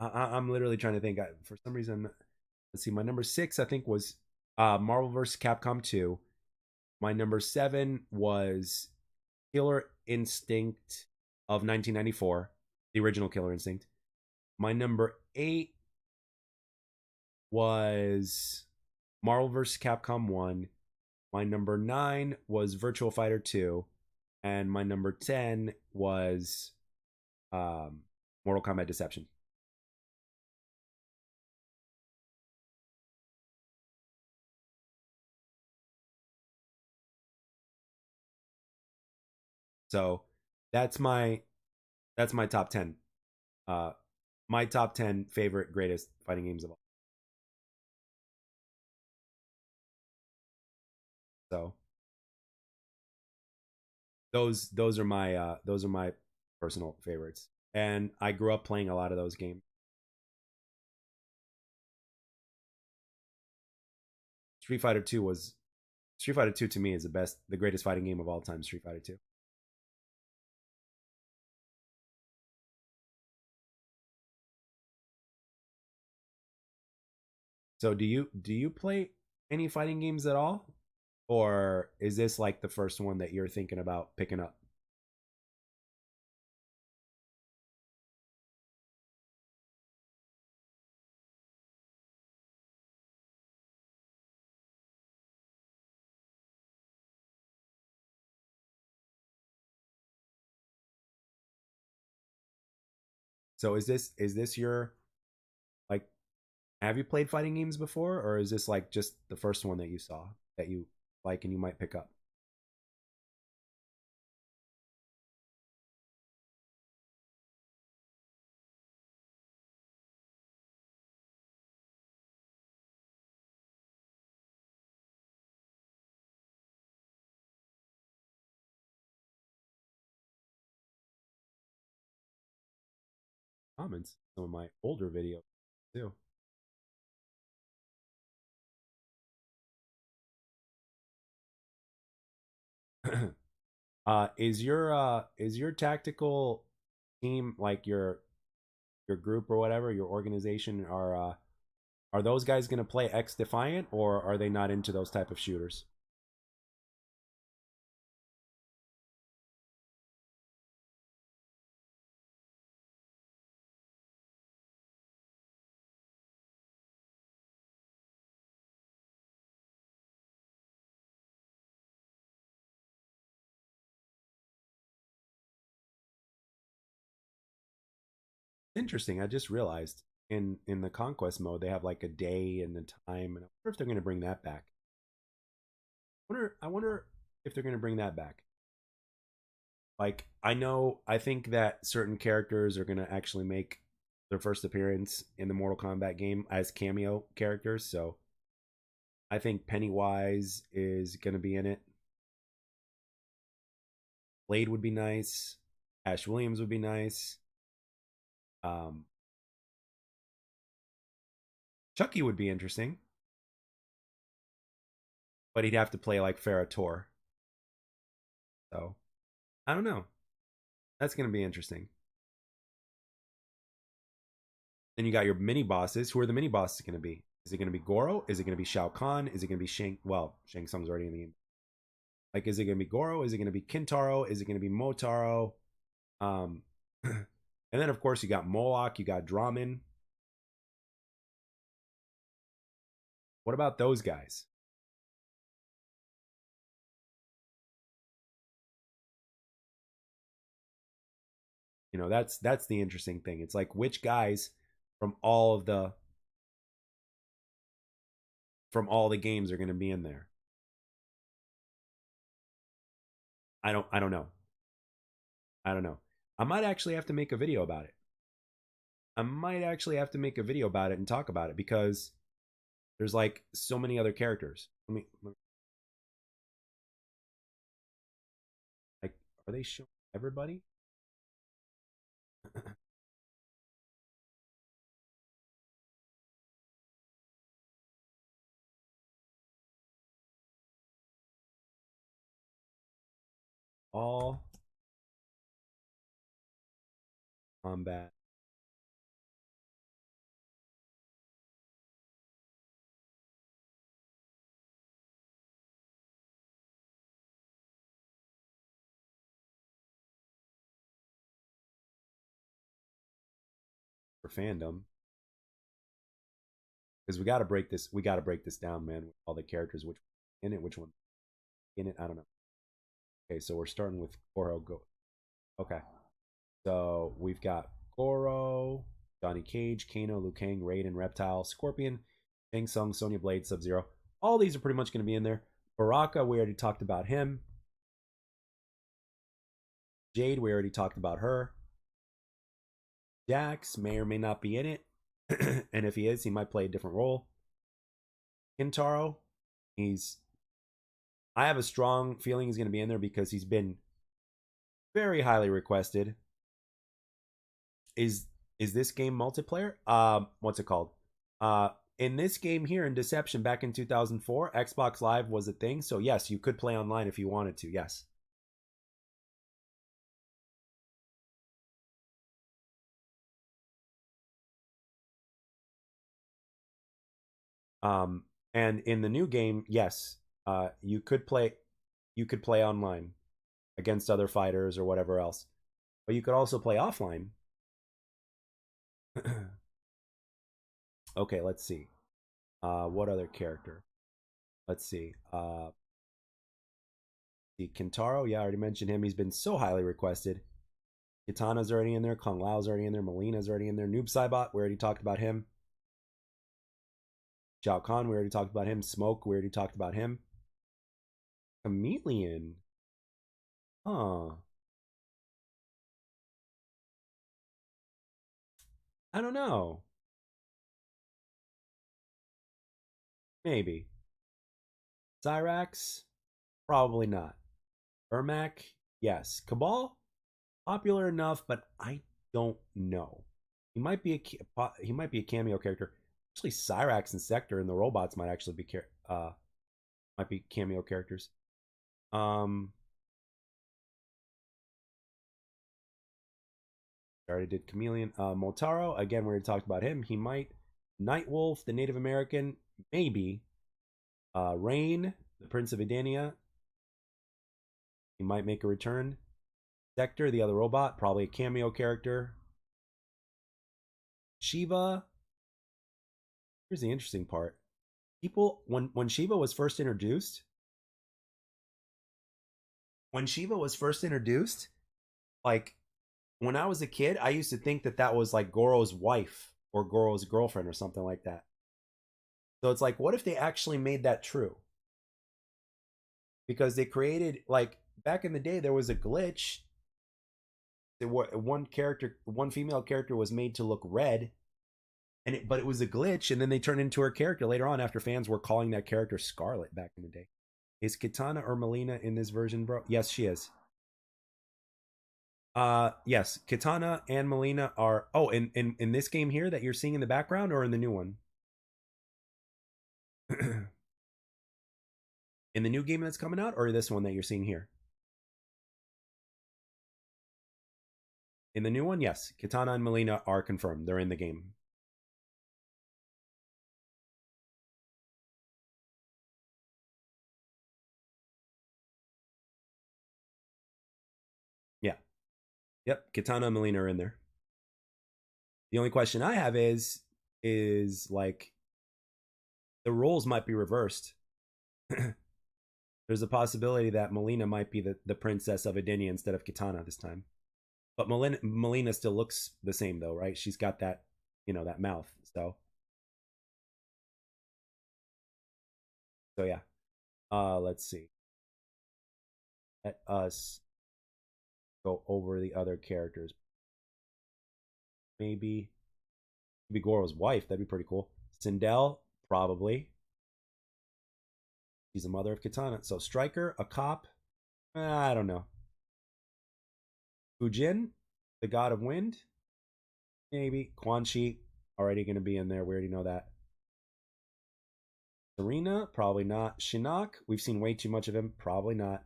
I'm literally trying to think. For some reason, let's see. My number six, I think, was Marvel vs. Capcom 2. My number seven was Killer Instinct of 1994, the original Killer Instinct. My number eight was Marvel vs. Capcom 1. My number nine was Virtual Fighter 2. And my number 10 was Mortal Kombat Deception. So that's my That's my top 10. Uh, my top 10 favorite greatest fighting games of all. So those are my personal favorites. And I grew up playing a lot of those games. Street Fighter 2 was Street Fighter 2 to me is the greatest fighting game of all time, Street Fighter 2. So do you play any fighting games at all? Or is this like the first one that you're thinking about picking up? So is this your like have you played fighting games before, or is this like just the first one that you saw that you like and you might pick up? Comments some of my older videos too. Is your tactical team like your group or whatever, your organization are those guys going to play X Defiant, or are they not into those type of shooters? Interesting. I just realized in the conquest mode they have like a day and a time, and I wonder if they're going to bring that back. I wonder if they're going to bring that back. Like I think that certain characters are going to actually make their first appearance in the Mortal Kombat game as cameo characters. So I think Pennywise is going to be in it. Blade would be nice. Ash Williams would be nice. Um, Chucky would be interesting, but he'd have to play like Ferrator. So I don't know. That's going to be interesting. Then you got your mini bosses. Who are the mini bosses going to be? Is it going to be Goro? Is it going to be Shao Kahn? Is it going to be Shang? Well, Shang Tsung's already in the game. Like, is it going to be Goro? Is it going to be Kintaro? Is it going to be Motaro? Um, and then of course you got Moloch, you got Draman. What about those guys? That's the interesting thing. It's like which guys from all the games are going to be in there. I don't know. I don't know. I might actually have to make a video about it. I might actually have to make a video about it and talk about it because there's like so many other characters. Like, are they showing everybody? All combat for fandom because we got to break this down, man. With all the characters, which one in it, which one in it, I don't know. Okay, so we're starting with Goro. Go. Okay, so we've got Goro, Johnny Cage, Kano, Liu Kang, Raiden, Reptile, Scorpion, Shang Tsung, Sonya Blade, Sub Zero. All these are pretty much going to be in there. Baraka, we already talked about him. Jade, we already talked about her. Jax may or may not be in it. And if he is, he might play a different role. Kintaro, he's I have a strong feeling he's going to be in there because he's been very highly requested. Is this game multiplayer? What's it called? In this game here in Deception back in 2004, Xbox Live was a thing. So yes, you could play online if you wanted to. Yes. Um, and in the new game, yes, you could play online against other fighters or whatever else. But you could also play offline. Okay, let's see. What other character? Let's see. The Kintaro, yeah, I already mentioned him. He's been so highly requested. Kitana's already in there. Kung Lao's already in there. Melina's already in there. Noob Saibot, we already talked about him. Shao Kahn, we already talked about him. Smoke, we already talked about him. Chameleon. Huh. I don't know. Maybe. Cyrax? Probably not. Ermac? Yes. Cabal? Popular enough, but I don't know. He might be a cameo character. Actually, Cyrax and Sector and the robots might actually be might be cameo characters. Um, I already did Chameleon. Motaro, again, we already talked about him. He might. Nightwolf, the Native American, maybe. Rain, the Prince of Edenia, he might make a return. Sector, the other robot, probably a cameo character. Shiva, here's the interesting part. People, when Shiva was first introduced, like when I was a kid, I used to think that that was like Goro's wife or Goro's girlfriend or something like that. So it's like, what if they actually made that true? Because they created like back in the day, there was a glitch. One female character was made to look red, but it was a glitch, and then they turned into her character later on after fans were calling that character Scarlet back in the day. Is Kitana or Melina in this version, bro? Yes, she is. Yes, Kitana and Melina are. Oh, in this game here that you're seeing in the background, or in the new one? In the new game that's coming out, or this one that you're seeing here? In the new one, yes, Kitana and Melina are confirmed. They're in the game. Yeah. Yep. Kitana and Melina are in there. The only question I have is like the roles might be reversed. There's a possibility that Melina might be the princess of Edenia instead of Kitana this time. But Melina still looks the same though, right? She's got that, that mouth. So yeah. Let's see. Let us go over the other characters. Maybe Goro's wife. That'd be pretty cool. Sindel, probably. She's the mother of Kitana. So Striker, a cop. I don't know. Fujin, the god of wind. Maybe. Quan Chi, already going to be in there. We already know that. Serena, probably not. Shinnok, we've seen way too much of him. Probably not.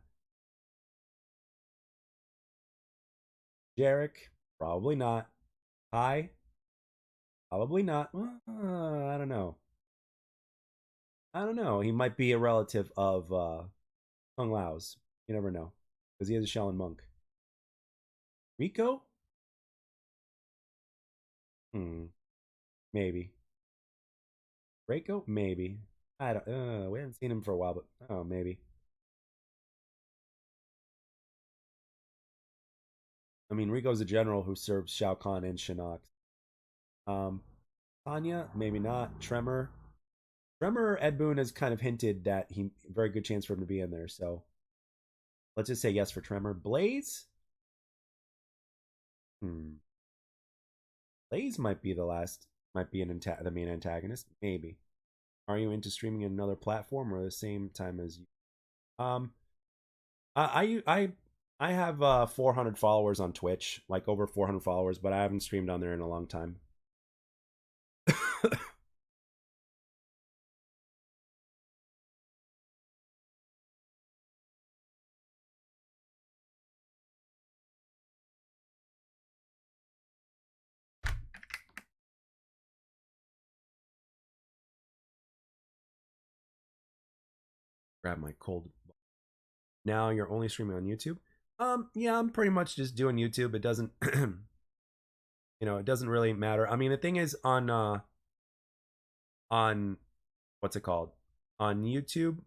Jarek, probably not. Kai, probably not. I don't know. I don't know. He might be a relative of Kung Lao's. You never know. Because he is a Shaolin monk. Rico? Maybe. Reiko? Maybe. I don't. We haven't seen him for a while, but oh, maybe. I mean, Rico's a general who serves Shao Kahn and Shinnok. Um, Tanya, maybe not. Tremor. Ed Boon has kind of hinted that he very good chance for him to be in there. So let's just say yes for Tremor. Blaze. Hmm. Blaze might be the main antagonist. Maybe. Are you into streaming in another platform or the same time as you? Um, I I have 400 followers on Twitch, like over 400 followers, but I haven't streamed on there in a long time. Grab my cold. Now you're only streaming on YouTube. Yeah, I'm pretty much just doing YouTube. It doesn't, it doesn't really matter. I mean, the thing is on what's it called on YouTube.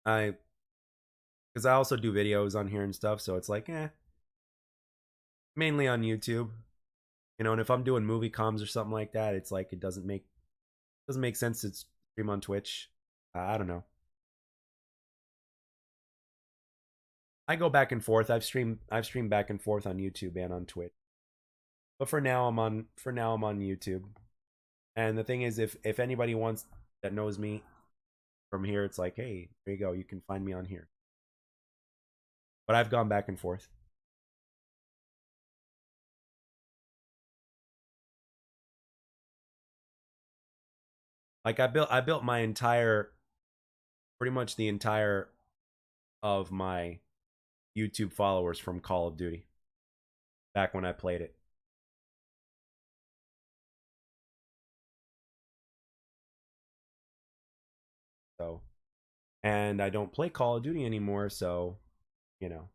I because I also do videos on here and stuff, so it's like, mainly on YouTube. And if I'm doing movie comms or something like that, it's like it doesn't make sense to stream on Twitch. I don't know. I go back and forth. I've streamed back and forth on YouTube and on Twitch. But for now I'm on YouTube. And the thing is, if anybody wants that knows me from here, it's like, hey, there you go. You can find me on here. But I've gone back and forth. Like I built my entire pretty much the entire of my YouTube followers from Call of Duty back when I played it. So, and I don't play Call of Duty anymore, so, you know.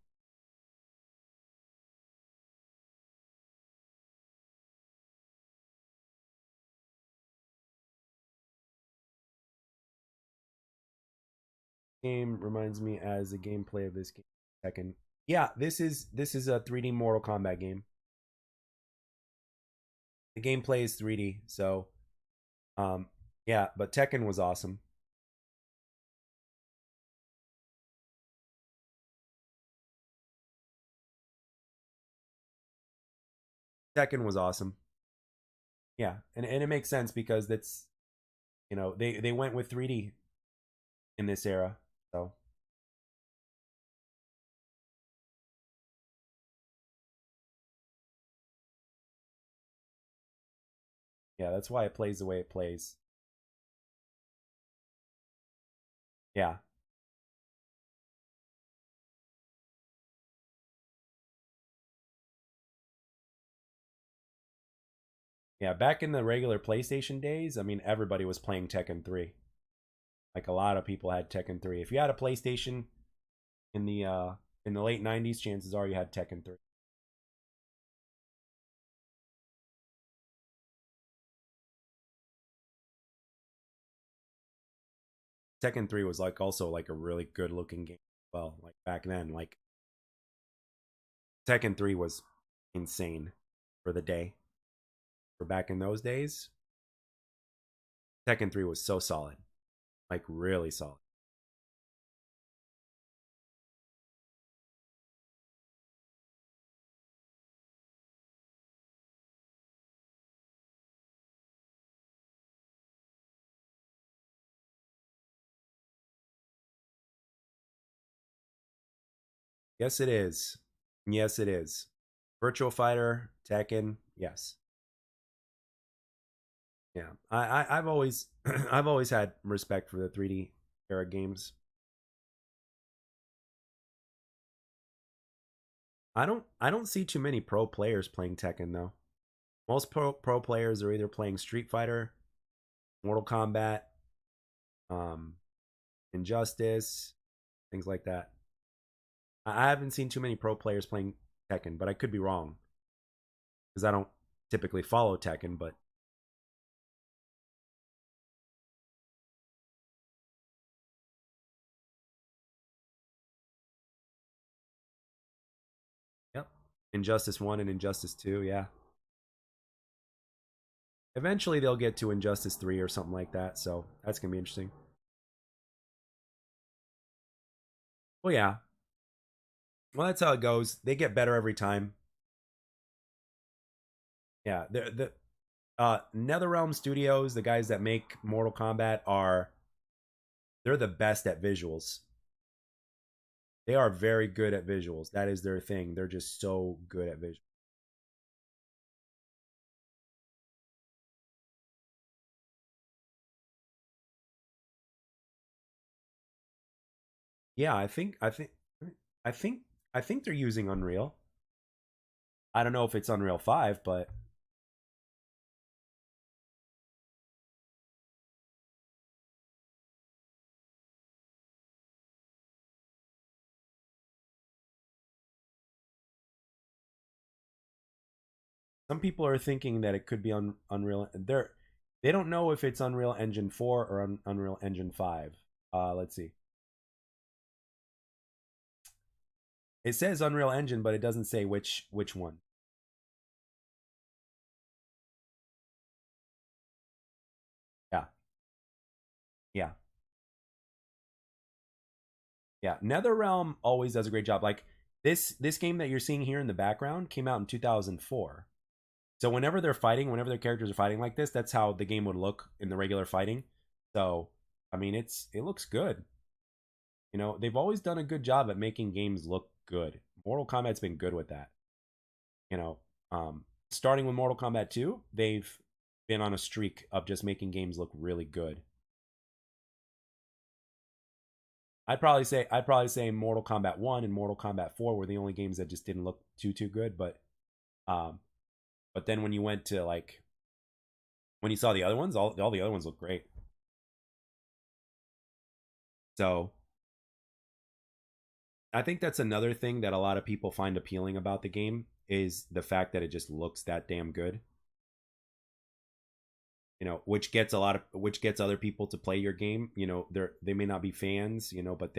Game reminds me as the gameplay of this game. Second. Yeah, this is a 3D Mortal Kombat game. The gameplay is 3D, so um yeah, but Tekken was awesome. Tekken was awesome. Yeah, and it makes sense because they went with 3D in this era. So, yeah, that's why it plays the way it plays. Yeah. Yeah, back in the regular PlayStation days, I mean everybody was playing Tekken 3. Like a lot of people had Tekken 3. If you had a PlayStation in the late 90s, chances are you had Tekken 3. Tekken 3 was like also like a really good looking game. Well, like back then, like Tekken 3 was insane for the day. For back in those days, Tekken 3 was so solid. Like really solid. Yes, it is. Yes, it is. Virtual Fighter, Tekken, yes. Yeah. I've always I've always had respect for the 3D era games. I don't see too many pro players playing Tekken though. Most pro players are either playing Street Fighter, Mortal Kombat, um, Injustice, things like that. I haven't seen too many pro players playing Tekken, but I could be wrong because I don't typically follow Tekken. But yep, Injustice 1 and Injustice 2, yeah. Eventually they'll get to Injustice 3 or something like that, so that's gonna be interesting. Well, yeah. Well, that's how it goes. They get better every time. Yeah, the NetherRealm Studios, the guys that make Mortal Kombat, are they're the best at visuals. They are very good at visuals. That is their thing. They're just so good at visuals. Yeah, I think I think they're using Unreal. I don't know if it's Unreal 5, but some people are thinking that it could be Unreal. They don't know if it's Unreal Engine 4 or Unreal Engine 5. Let's see. It says Unreal Engine, but it doesn't say which one. Yeah, yeah, yeah. NetherRealm always does a great job. Like this game that you're seeing here in the background came out in 2004. So whenever they're fighting, whenever their characters are fighting like this, that's how the game would look in the regular fighting. So I mean, it looks good. You know, they've always done a good job at making games look good. Mortal Kombat's been good with that. You know, starting with Mortal Kombat 2, they've been on a streak of just making games look really good. I'd probably say Mortal Kombat 1 and Mortal Kombat 4 were the only games that just didn't look too good, um but then when you went to like when you saw the other ones, all the other ones look great. So, I think that's another thing that a lot of people find appealing about the game is the fact that it just looks that damn good. You know, which gets other people to play your game. You know, they may not be fans, you know, but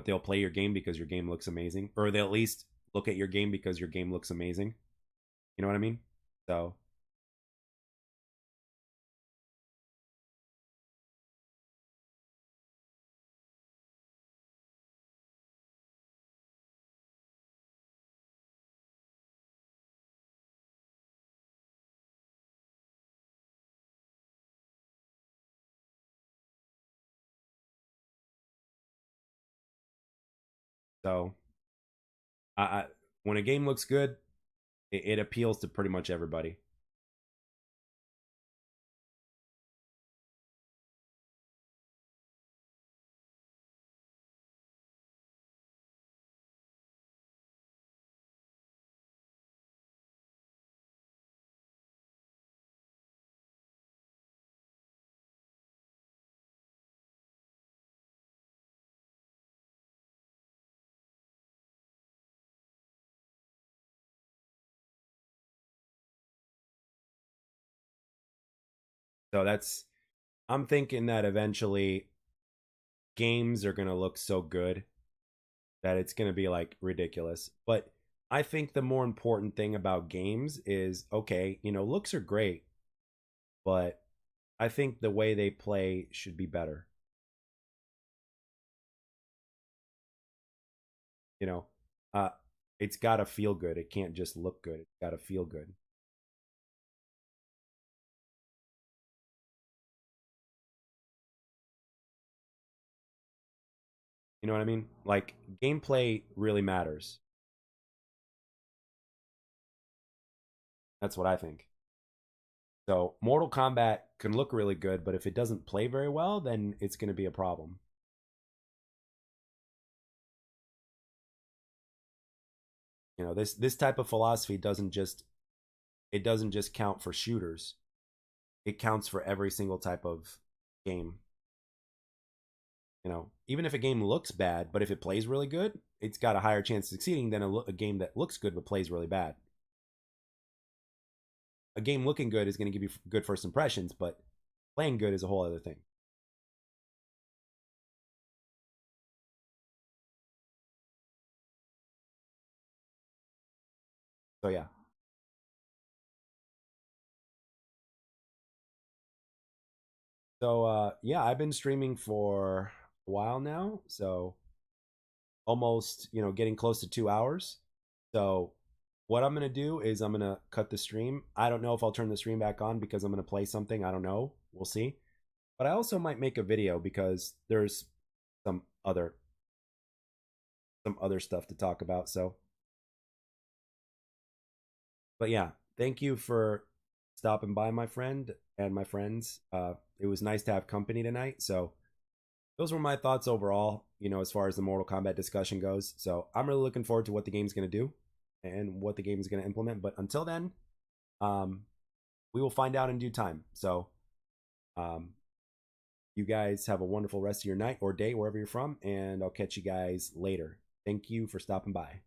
they'll play your game because your game looks amazing, or they'll at least look at your game because your game looks amazing. You know what I mean? So so I when a game looks good, it appeals to pretty much everybody. So that's I'm thinking that eventually games are going to look so good that it's going to be like ridiculous. But I think the more important thing about games is okay, you know, looks are great, but I think the way they play should be better. You know, uh, it's got to feel good. It can't just look good. It's got to feel good. You know what I mean? Like gameplay really matters. That's what I think. So Mortal Kombat can look really good, but if it doesn't play very well, then it's going to be a problem. You know, this type of philosophy doesn't just count for shooters. It counts for every single type of game. You know, even if a game looks bad, but if it plays really good, it's got a higher chance of succeeding than a game that looks good but plays really bad. A game looking good is going to give you good first impressions, but playing good is a whole other thing. So yeah, so yeah, I've been streaming for a while now, so almost getting close to 2 hours. So what I'm gonna do is I'm gonna cut the stream. I don't know if I'll turn the stream back on because I'm gonna play something. I don't know. We'll see. But I also might make a video because there's some other stuff to talk about. So, but yeah, thank you for stopping by, my friend and my friends. It was nice to have company tonight. So those were my thoughts overall, as far as the Mortal Kombat discussion goes. So I'm really looking forward to what the game's going to do and what the game is going to implement. But until then, um, we will find out in due time. So um, you guys have a wonderful rest of your night or day, wherever you're from, and I'll catch you guys later. Thank you for stopping by.